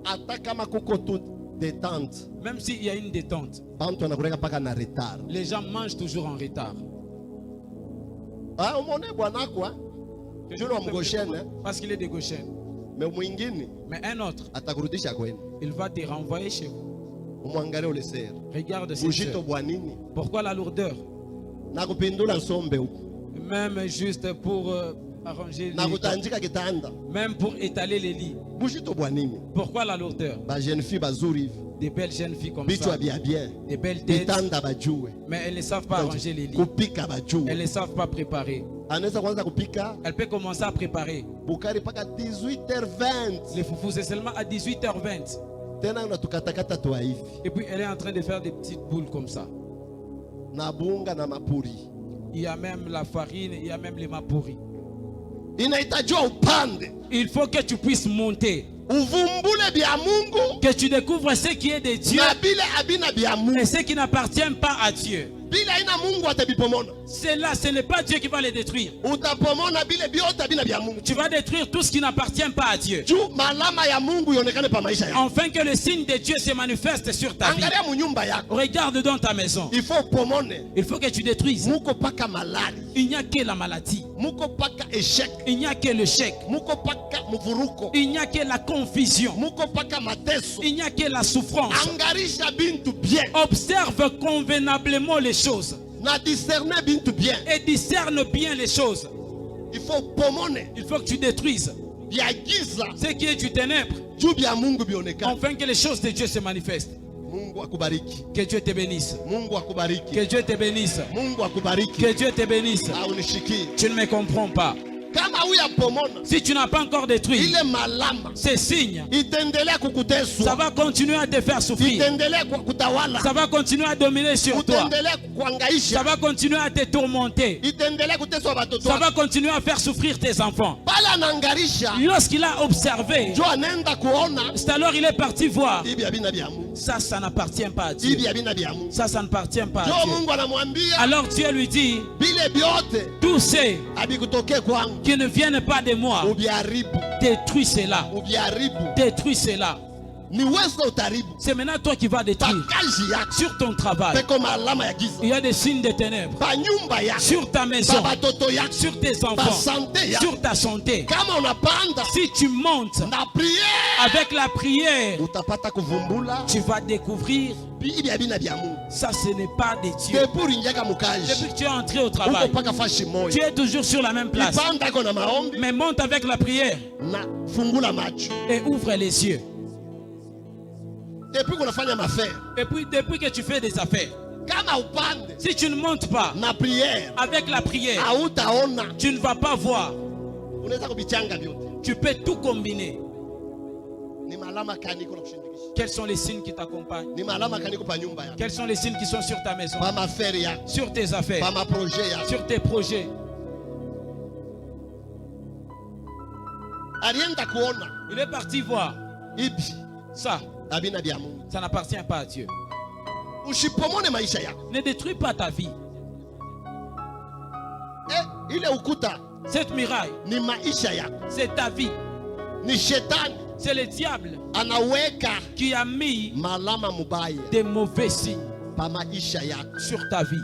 Atakama kuko tout détente. Même s'il y a une détente. Les gens mangent toujours en retard. Ah, on est bwana quoi? Parce qu'il est de Goshen. Mais un autre, il va te renvoyer chez vous. Regarde cette sœur. Pourquoi la lourdeur? Même juste pour arranger les lits. Même pour étaler les lits. Pourquoi la lourdeur? Des belles jeunes filles comme ça. Des belles têtes. Mais elles ne savent pas arranger les lits. Elles ne savent pas préparer. Elle peut commencer à préparer. Les foufous, c'est seulement à 18h20. Et puis elle est en train de faire des petites boules comme ça. Il y a même la farine, il y a même les mapouri. Il faut que tu puisses monter. Que tu découvres ce qui est de Dieu et ce qui n'appartient pas à Dieu. Cela, ce n'est pas Dieu qui va les détruire. Tu vas détruire tout ce qui n'appartient pas à Dieu. Afin que le signe de Dieu se manifeste sur ta vie. Regarde dans ta maison. Il faut que tu détruises. Il n'y a que la maladie. Il n'y a que le chèque. Il n'y a que la confusion. Il n'y a que la souffrance. Observe convenablement les choses. Et discerne bien les choses. Il faut que tu détruises ce qui est du ténèbre, afin que les choses de Dieu se manifestent. Que Dieu te bénisse. Que Dieu te bénisse. Que Dieu te bénisse. Tu ne me comprends pas. Si tu n'as pas encore détruit ces signes, ça va continuer à te faire souffrir. Ça va continuer à dominer sur toi. Ça va continuer à te tourmenter. Ça va continuer à faire souffrir tes enfants. Lorsqu'il a observé, c'est alors il est parti voir. Ça n'appartient pas à Dieu. Ça n'appartient pas à Dieu. Alors Dieu lui dit, tous ceux qui ne viennent pas de moi, détruis cela. Détruis cela. C'est maintenant toi qui vas détruire. Sur ton travail, il y a des signes de ténèbres. Sur ta maison, sur tes enfants, sur ta santé. Si tu montes avec la prière, tu vas découvrir. Ça, ce n'est pas de Dieu. Depuis que tu es entré au travail, tu es toujours sur la même place. Mais monte avec la prière et ouvre les yeux. Et puis depuis que tu fais des affaires, si tu ne montes pas avec la prière, tu ne vas pas voir. Tu peux tout combiner. Quels sont les signes qui t'accompagnent? Quels sont les signes qui sont sur ta maison, sur tes affaires, sur tes projets? Il est parti voir. Ça n'appartient pas à Dieu. Ne détruis pas ta vie. Cette muraille, c'est ta vie. C'est le diable qui a mis des mauvais signes sur ta vie.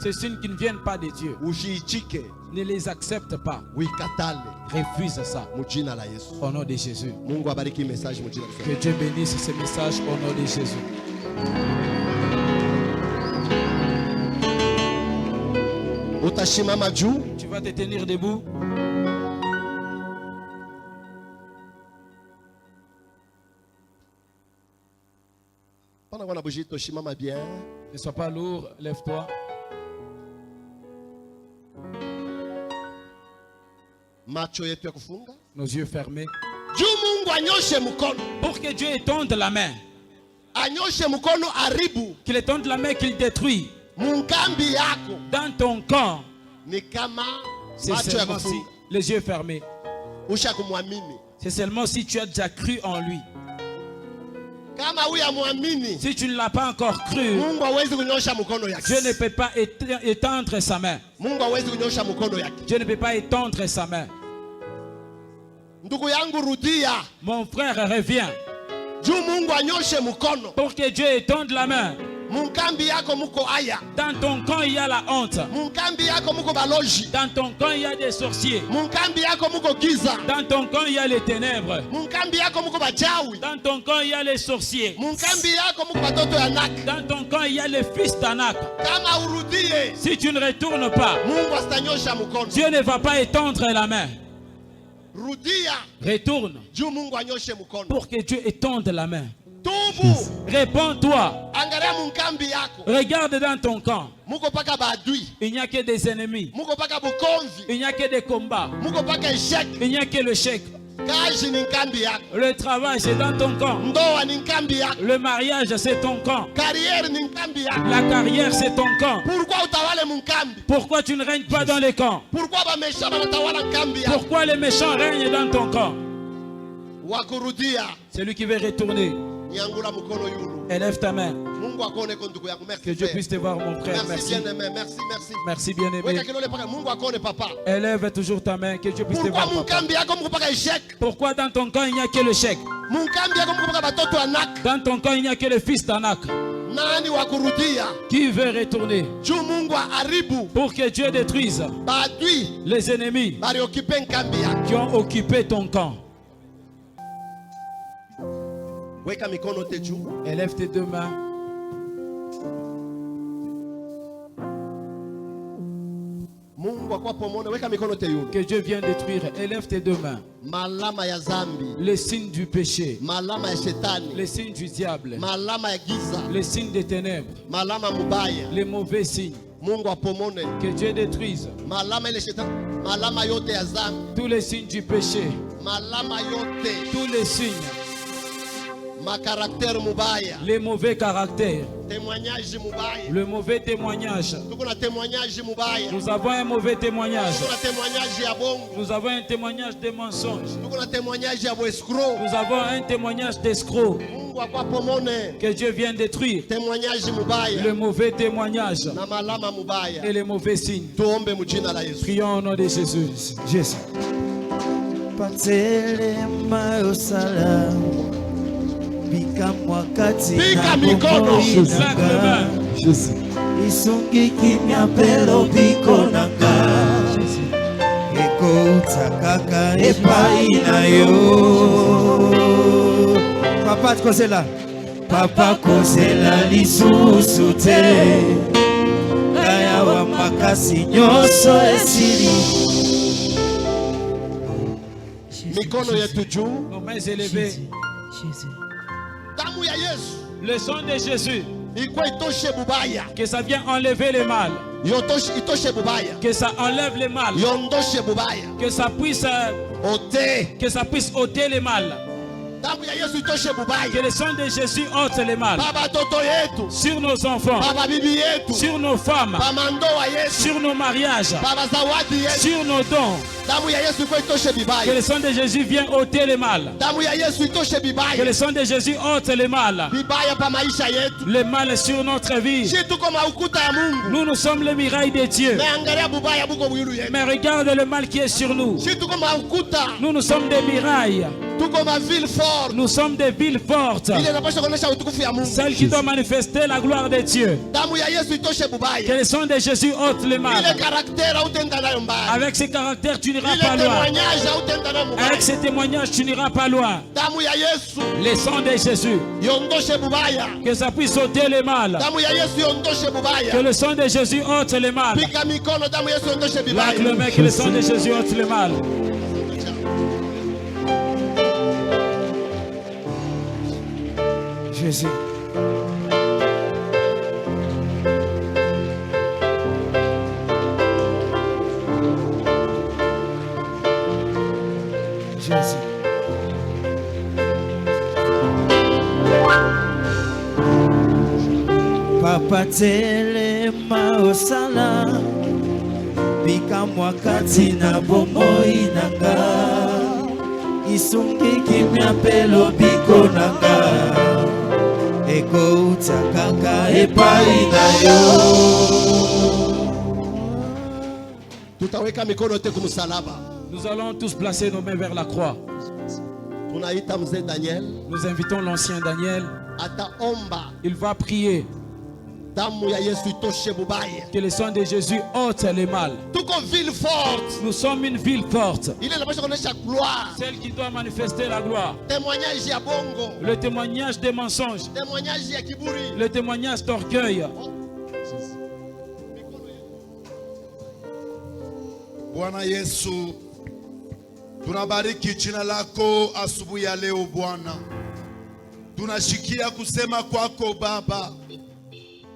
Ces signes qui ne viennent pas de Dieu, ne les accepte pas. Refuse ça. Au nom de Jésus. Que Dieu bénisse ce message au nom de Jésus. Tu vas te tenir debout. Ne sois pas lourd, lève-toi. Nos yeux fermés. Pour que Dieu étende la main. Qu'il étende la main, qu'il détruit. Dans ton camp. C'est seulement si les yeux fermés. C'est seulement si tu as déjà cru en lui. Si tu ne l'as pas encore cru, Dieu ne peut pas étendre sa main. Dieu ne peut pas étendre sa main. Mon frère, reviens. Pour que Dieu étende la main. Dans ton camp il y a la honte. Dans ton camp il y a des sorciers. Dans ton camp il y a les ténèbres. Dans ton camp il y a les sorciers. Dans ton camp il y a les fils d'Anak. Si tu ne retournes pas, Dieu ne va pas étendre la main. Retourne pour que Dieu étende la main. Réponds-toi. Regarde dans ton camp. Il n'y a que des ennemis. Il n'y a que des combats. Il n'y a que le chèque. Le travail c'est dans ton camp. Le mariage c'est ton camp. La carrière c'est ton camp. Pourquoi tu ne règnes pas dans les camps? Pourquoi les méchants règnent dans ton camp? Celui qui veut retourner, élève ta main. Que Dieu puisse te voir, mon frère. Merci. Merci, bien-aimé. Élève toujours ta main. Que Dieu puisse te voir, papa. Pourquoi dans ton camp il n'y a que le chèque? Dans ton camp il n'y a que le fils d'Anak. Qui veut retourner? Pour que Dieu détruise les ennemis qui ont occupé ton camp. Élève tes deux mains. Que Dieu vienne détruire. Élève tes deux mains. Les signes du péché. Les signes du diable. Les signes des ténèbres. Les mauvais signes. Que Dieu détruise tous les signes du péché, tous les signes, les mauvais caractères, le mauvais témoignage. Nous avons un mauvais témoignage. Nous avons un témoignage de mensonge. Nous avons un témoignage d'escroc. Que Dieu vienne détruire le mauvais témoignage et les mauvais signes. Prions au nom de Jésus. Jésus. Pika mikono. Jésus. Isungi kimya pero biko nanga Eko utakaka epai na yo Papa kozela Papa kozela lisusu te Kaya wa makasi nyoso esiri Mikono yetu juu. Nos mains élevées. Damu ya Yesu. Le sang de Jésus. Que ça vient enlever le mal. Que ça enlève le mal. Que ça puisse ôter le mal. Que le sang de Jésus ôte le mal. Sur nos enfants. Sur nos femmes. Sur nos mariages. Sur nos dons. Que le sang de Jésus vienne ôter le mal. Que le sang de Jésus ôte le mal. Le mal est sur notre vie. Nous sommes le mirail de Dieu. Mais regarde le mal qui est sur nous. Nous sommes des mirailles. Nous sommes des villes fortes. Celles qui doivent manifester la gloire de Dieu. Que le sang de Jésus ôte le mal. Avec ces caractères, tu n'iras pas loin. Avec ces témoignages, tu n'iras pas loin. Le sang de Jésus. Que ça puisse ôter le mal. Que le sang de Jésus ôte le mal. L'acclamez que le sang de Jésus ôte le mal. Jésus. Jésus. Papa telema osala bika mwakati na bomoi nanga isungi kimya pelo biko nanga eko utakaka epai na yo. Tutaweka mikono yote kumsalaba. Nous allons tous placer nos mains vers la croix. Tunaita mzee Daniel. Nous invitons l'ancien Daniel. Ataomba. Il va prier. Damu ya Yesu itoshe bubaya. Que le sang de Jésus ôte le mal. Tuko ville forte. Nous sommes une ville forte. Ile inapaswa kuonesha gloire. Celle qui doit manifester la gloire. Témoignage ya bongo. Le témoignage des mensonges. Témoignage ya kiburi. Le témoignage d'orgueil. Bwana Yesu, tunabariki jina lako asubuhi ya leo Bwana. Tunashikia kusema kwako Baba.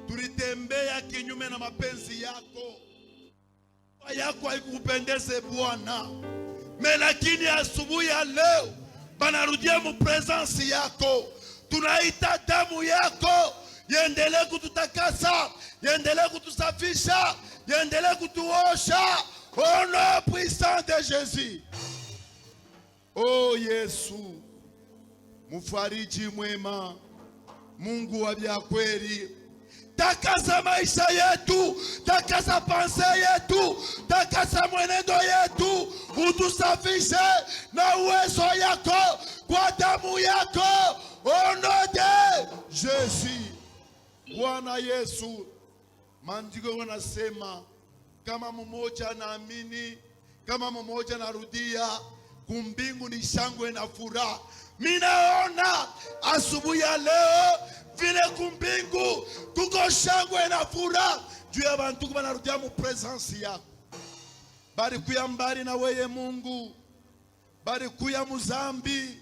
Tulitembea kinyume na mapenzi yako. Yako haikupendeze Bwana. Lakini asubuhi ya leo banarudia mu presence yako. Tunaita damu yako iendelee kututakasa, iendelee kutusafisha, iendelee kutuosha. Au nom puissant de Jésus. Oh Yesu, mfariji mwema, Mungu wa vya kweli. Takasa maisha yetu, takasa pense yetu, takasa mwenendo yetu, utusafishe na uwezo yako kwa damu yako. Au nom de Jésus. Bwana Yesu, maandiko yanasema kama mmoja naamini, kama mmoja narudia, kumbingu ni shangwe na furaha. Mimi naona asubuhi ya leo vile kumbingu kuko shangwe na furaha juu ya bantu banarudia mu presence yako. Bari kuya mbali na weye Mungu, bari kuya muzambi,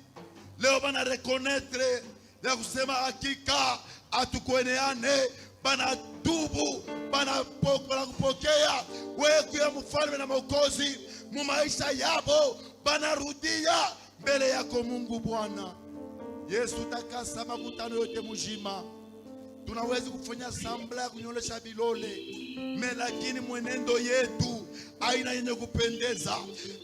leo bana reconnaître ya kusema hakika atukweneane banatubu, banakupokea wewe kuwa mfalme na mwokozi mu maisha yabo, banarudia mbele yako Mungu Bwana. Yesu, takasa makutano yote mujima. Tunawezi kufanya sambla ya kunyolesha bilole, lakini mwenendo yetu aina yenye kupendeza.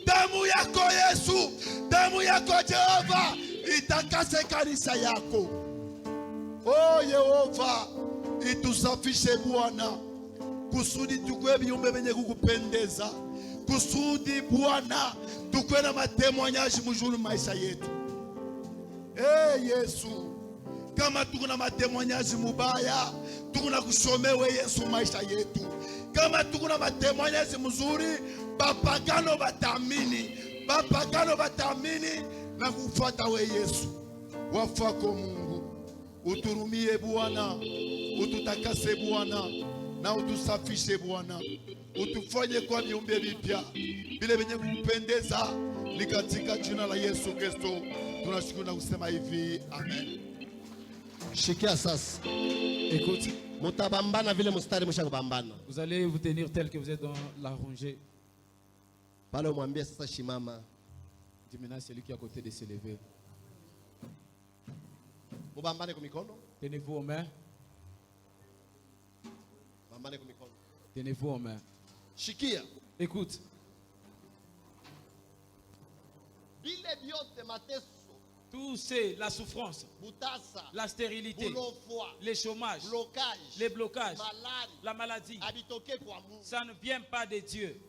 Damu yako Yesu, damu yako Jehova, itakase kanisa yako. Oh Yehova, itusafishe Bwana, kusudi tukwe viumbe venye kukupendeza, kusudi Bwana tukwe na matemoanyaji mzuri maisha yetu. Yesu, kama tuko na matemoanyaji mubaya, tuko na kushomewe Yesu maisha yetu. Kama tuko na matemoanyaji mzuri, bapagano batamini na kufuata we Yesu. Wafako Mungu, uturumie Bwana, ututakase Bwana, na utusafishe Bwana, utufanye kwa viumbe vipya vile venye kukupendeza. Ni katika jina la Yesu Kristo tunashukuru na kusema hivi, amen. Shikia sasa. Écoute, mutabambana vile mustari mshakubambana. Vous allez vous tenir tel que vous êtes dans la rangée. Pale umwambie sasa shimama. Dis maintenant celui qui est à côté de se lever. Mubambane kwa mikono. Tenez-vous aux mains. Bambane kwa mikono. Tenez-vous aux mains. Shikia. Écoute. Bile biote mateso. Tout c'est la souffrance, la stérilité, les chômages, les blocages, la maladie. Ça ne vient pas de Dieu.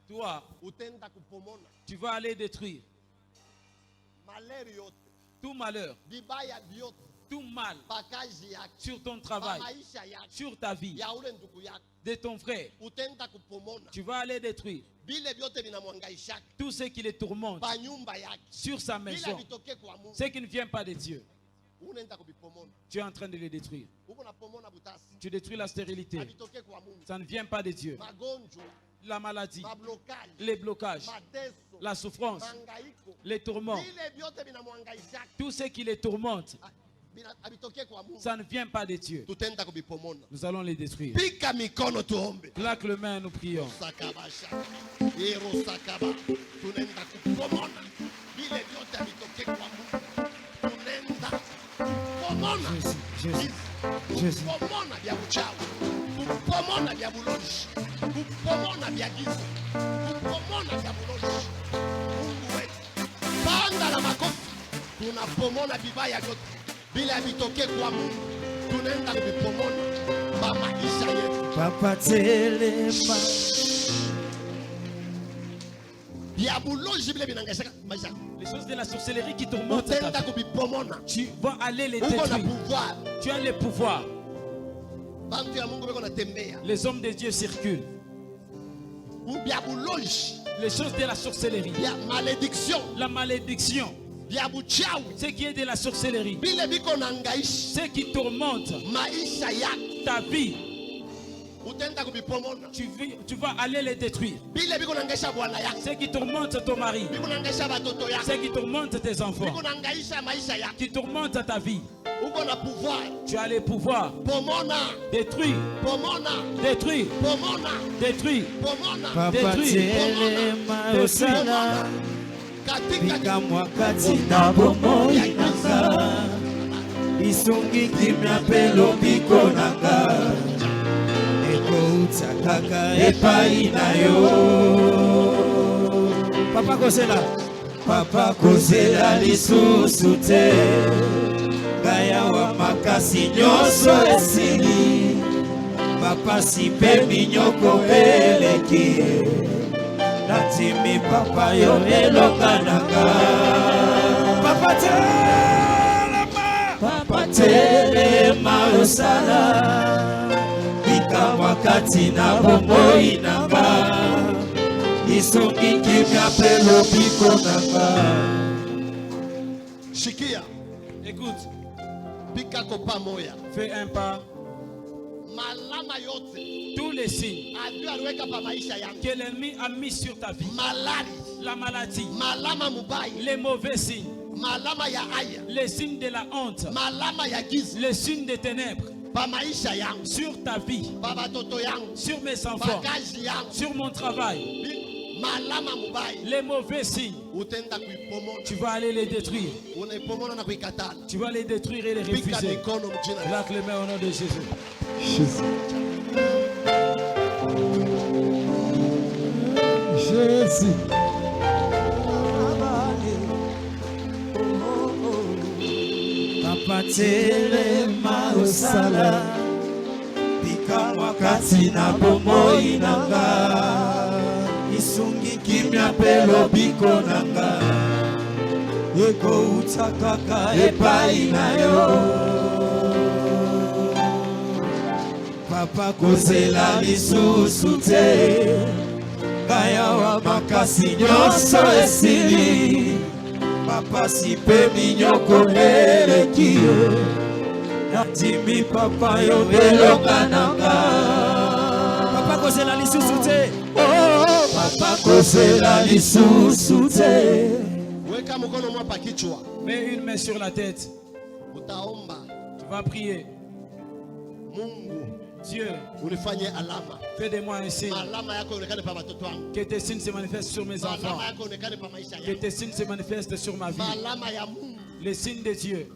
Toi, tu vas aller détruire tout malheur, tout mal sur ton travail, sur ta vie, de ton frère. Tu vas aller détruire tout ce qui les tourmente sur sa maison, ce qui ne vient pas de Dieu. Tu es en train de les détruire. Tu détruis la stérilité. Ça ne vient pas de Dieu. La maladie, les blocages, la souffrance, les tourments, tout ce qui les tourmente, ça ne vient pas de Dieu. Nous allons les détruire. Claque le main, nous prions. Jésus. Tunapomona vibaya vyote bila vitoke kwa Mungu, tunaenda kuvipomona kwa maisha yetu. Papa telema les choses de la sorcellerie qui tourmentent ta vie, tu vas aller les détruire. Tu as le pouvoir. Les hommes de Dieu circulent. Les choses de la sorcellerie, la malédiction, ce qui est de la sorcellerie, ce qui tourmente ta vie, tu vas aller les détruire. Ce qui tourmente ton mari, ce qui tourmente tes enfants, qui tourmente ta vie, tu as le pouvoir. Détruire, détruire, détruire, détruire. Pika mwakati na bomo inanga Isungi kimya pelo biko nanga Eko utakaka epa inayo Papa kozela lisusu te Gaya wa makasi nyoso esili Papa sipe minyoko eleki Natimi papa yo elokananga Papa telema osala Bika wakati na bombo inanga Isongi kimya pelo biko nanga Shikia. Écoute. Bika kopa moya. Fais un pas. Malama yote. Tous les signes que l'ennemi a mis sur ta vie, la maladie, les mauvais signes, les signes de la honte, les signes des ténèbres, sur ta vie, sur mes enfants, sur mon travail, les mauvais signes, tu vas aller les détruire. Tu vas les détruire et les refuser. Claque les mains au nom de Jésus. Jésus. Papa telema osala pika wakati na bomoi nanga isungi kimya pelo biko nanga eko utakaka epai na yo papa kozela lisusu te kaya wa makasi nyonso esili papa sipe minyoko eleki yo natimi papa yo belonga nanga papa kozela lisusu te oh papa kozela lisusu te weka mkono mwa pa kichwa. Mets une main sur la tête. Utaomba. Tu vas prier. Mungu Dieu, fais de moi un signe. Que tes signes se manifestent sur mes enfants. Que tes signes se manifestent sur ma vie. Les signes de Dieu.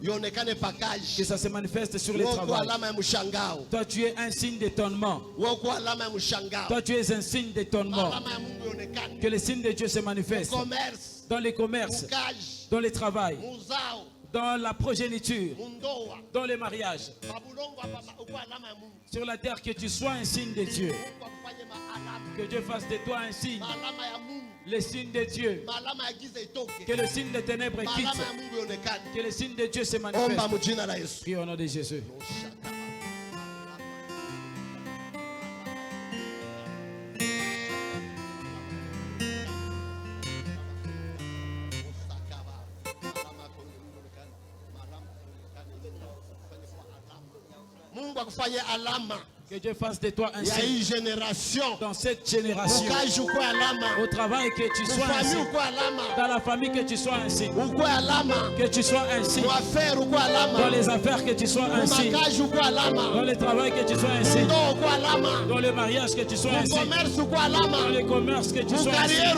Que ça se manifeste sur les travaux. Toi tu es un signe d'étonnement. Toi tu es un signe d'étonnement. Que les signes de Dieu se manifestent dans les commerces, dans les travails, dans la progéniture, dans les mariages. Sur la terre, que tu sois un signe de Dieu. Que Dieu fasse de toi un signe. Le signe de Dieu. Que le signe des ténèbres quitte. Que le signe de Dieu se manifeste. Prie au nom de Jésus. Que Dieu fasse de toi un signe. Dans cette génération. Au travail, que tu sois un signe. Dans la famille, que tu sois un signe. Que tu sois un signe. Dans les affaires, que tu sois un signe. Dans le travail, que tu sois un signe. Dans le mariage, que tu sois un signe. Dans le commerce, que tu sois un signe.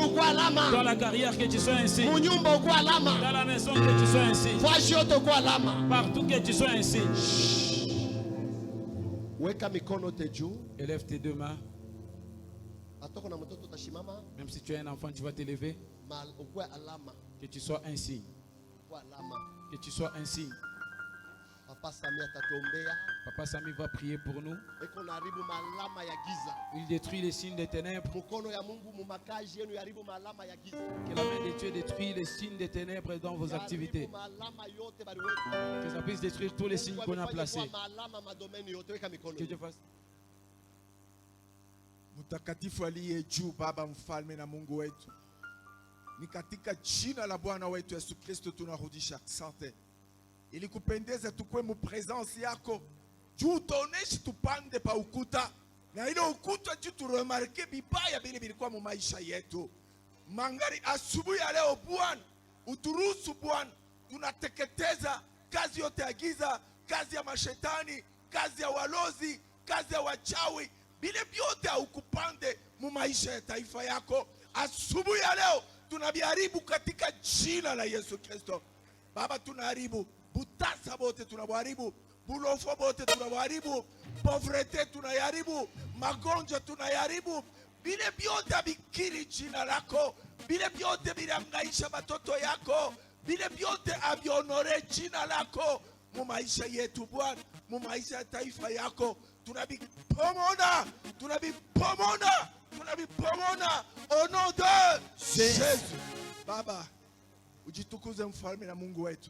Dans la carrière, que tu sois un signe. Dans la maison, que tu sois un signe. Partout, que tu sois un signe. Élève tes deux mains. Même si tu es un enfant, tu vas t'élever. Que tu sois un signe. Que tu sois un signe. Papa Sami va prier pour nous. Il détruit les signes des ténèbres. Que la main de Dieu détruit les signes des ténèbres dans vos activités. Que ça puisse détruire tous les signes qu'on a placés. Que Dieu fasse. Mutakatifu aliye juu, Baba mfalme na Mungu wetu, ni katika jina la Bwana wetu Yesu Kristo tunarudisha asante. Ili kupendeza tukue mu presence yako, juu tuoneshe tupande pa ukuta, na ile ukuta juu turemarke bibaya bile bilikuwa mu maisha yetu. Mangari asubuhi ya leo Bwana, uturuhusu Bwana, tunateketeza kazi yote ya giza, kazi ya mashetani, kazi ya walozi, kazi ya wachawi, bile vyote haukupande mu maisha ya taifa yako. Asubuhi ya leo tunabiharibu katika jina la Yesu Kristo. Baba, tunaharibu butasa bote, tunabiharibu bulofo bote, tunabiharibu povrete, tunayaribu magonjwa, tunayaribu bile vyote abikiri jina lako, bile vyote bilangaisha batoto yako, bile vyote abionore jina lako mu maisha yetu Bwana, mu maisha ya taifa yako. Tunabipomona, tunabipomona, tunabipomona au nom de Jésus. Baba, ujitukuze mfalme na Mungu wetu.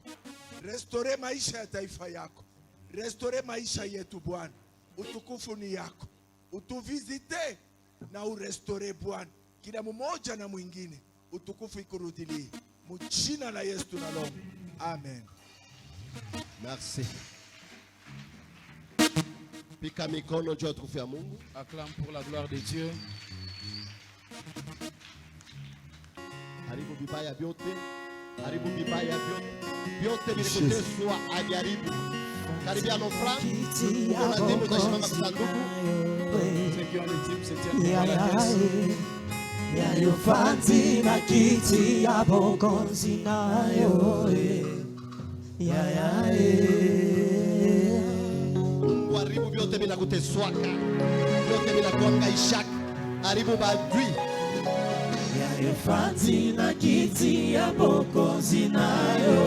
Restore maisha ya taifa yako. Restore maisha yetu Bwana. Utukufu ni yako. Utuvizite na urestore Bwana. Kila mmoja na mwingine. Utukufu ikurudilie. Mjina la Yesu tunalomba. Amen. Merci. Pika mikono juu tukufu ya Mungu. Acclame pour la gloire de Dieu. Haribu bibaya vyote. Haribu bibaya vyote. Vyote vilikuteswa ajaribu. Karibia l'offrande. On a dit nous achimama kusanduku. Yayo fanti na kiti ya bokonzi nayo. Haribu vyote bila kuteswaka, vyote bila kuhangaishaka. Haribu badui. Yayo fanti na kiti ya bokonzi nayo.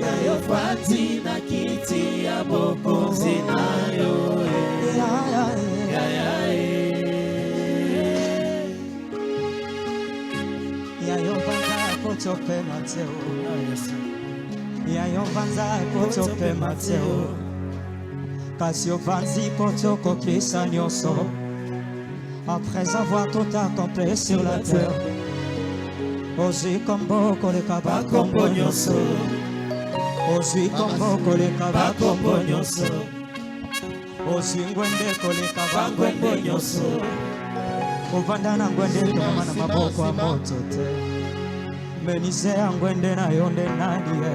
Yayo fanti na kiti ya bokonzi nayo. Yayo vanza kochope Mateo. Yayo vanza kochope Mateo. Kasio vanzi kochoko kisa nyoso. Après avoir tout accompli sur la terre, Ozi kombo kole kaba kombo nyoso. Ozi kombo kole kaba kombo nyoso. Ozi ngwende kole kaba kombo nyoso. Ovandana ngwende kama na maboko ya moto te. Menise ngwende na yonde nadie.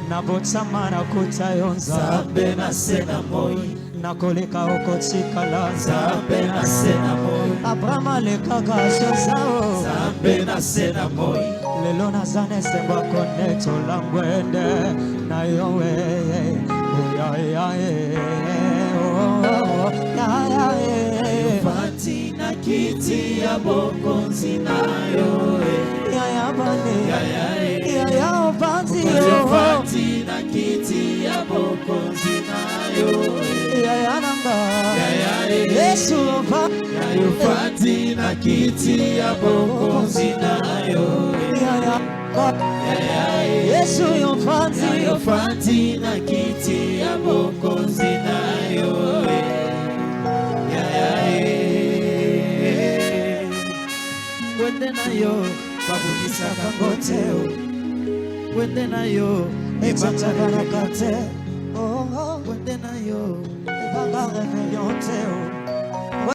Na botsama na kuta yonza be na sena moi. Na koleka okotika la Zambe na sena moi. Abrama le kagasho zao Zambe na sena moi. Lelo na zane semba koneto langwende na yowe. Fanti na kiti ya bokonzi nayo. Yaya fanti Fanti na kiti ya bokonzi nayo. Yaya nanga Yesu Yayo fanti na kiti ya bokonzi nayo. Yesu yo fanti. Yayo fanti na kiti ya bokonzi nayo. Wende nayo babulisa kangoteo. Wende nayo Ebata barakate. wende nayo Ebanga reveillon teo.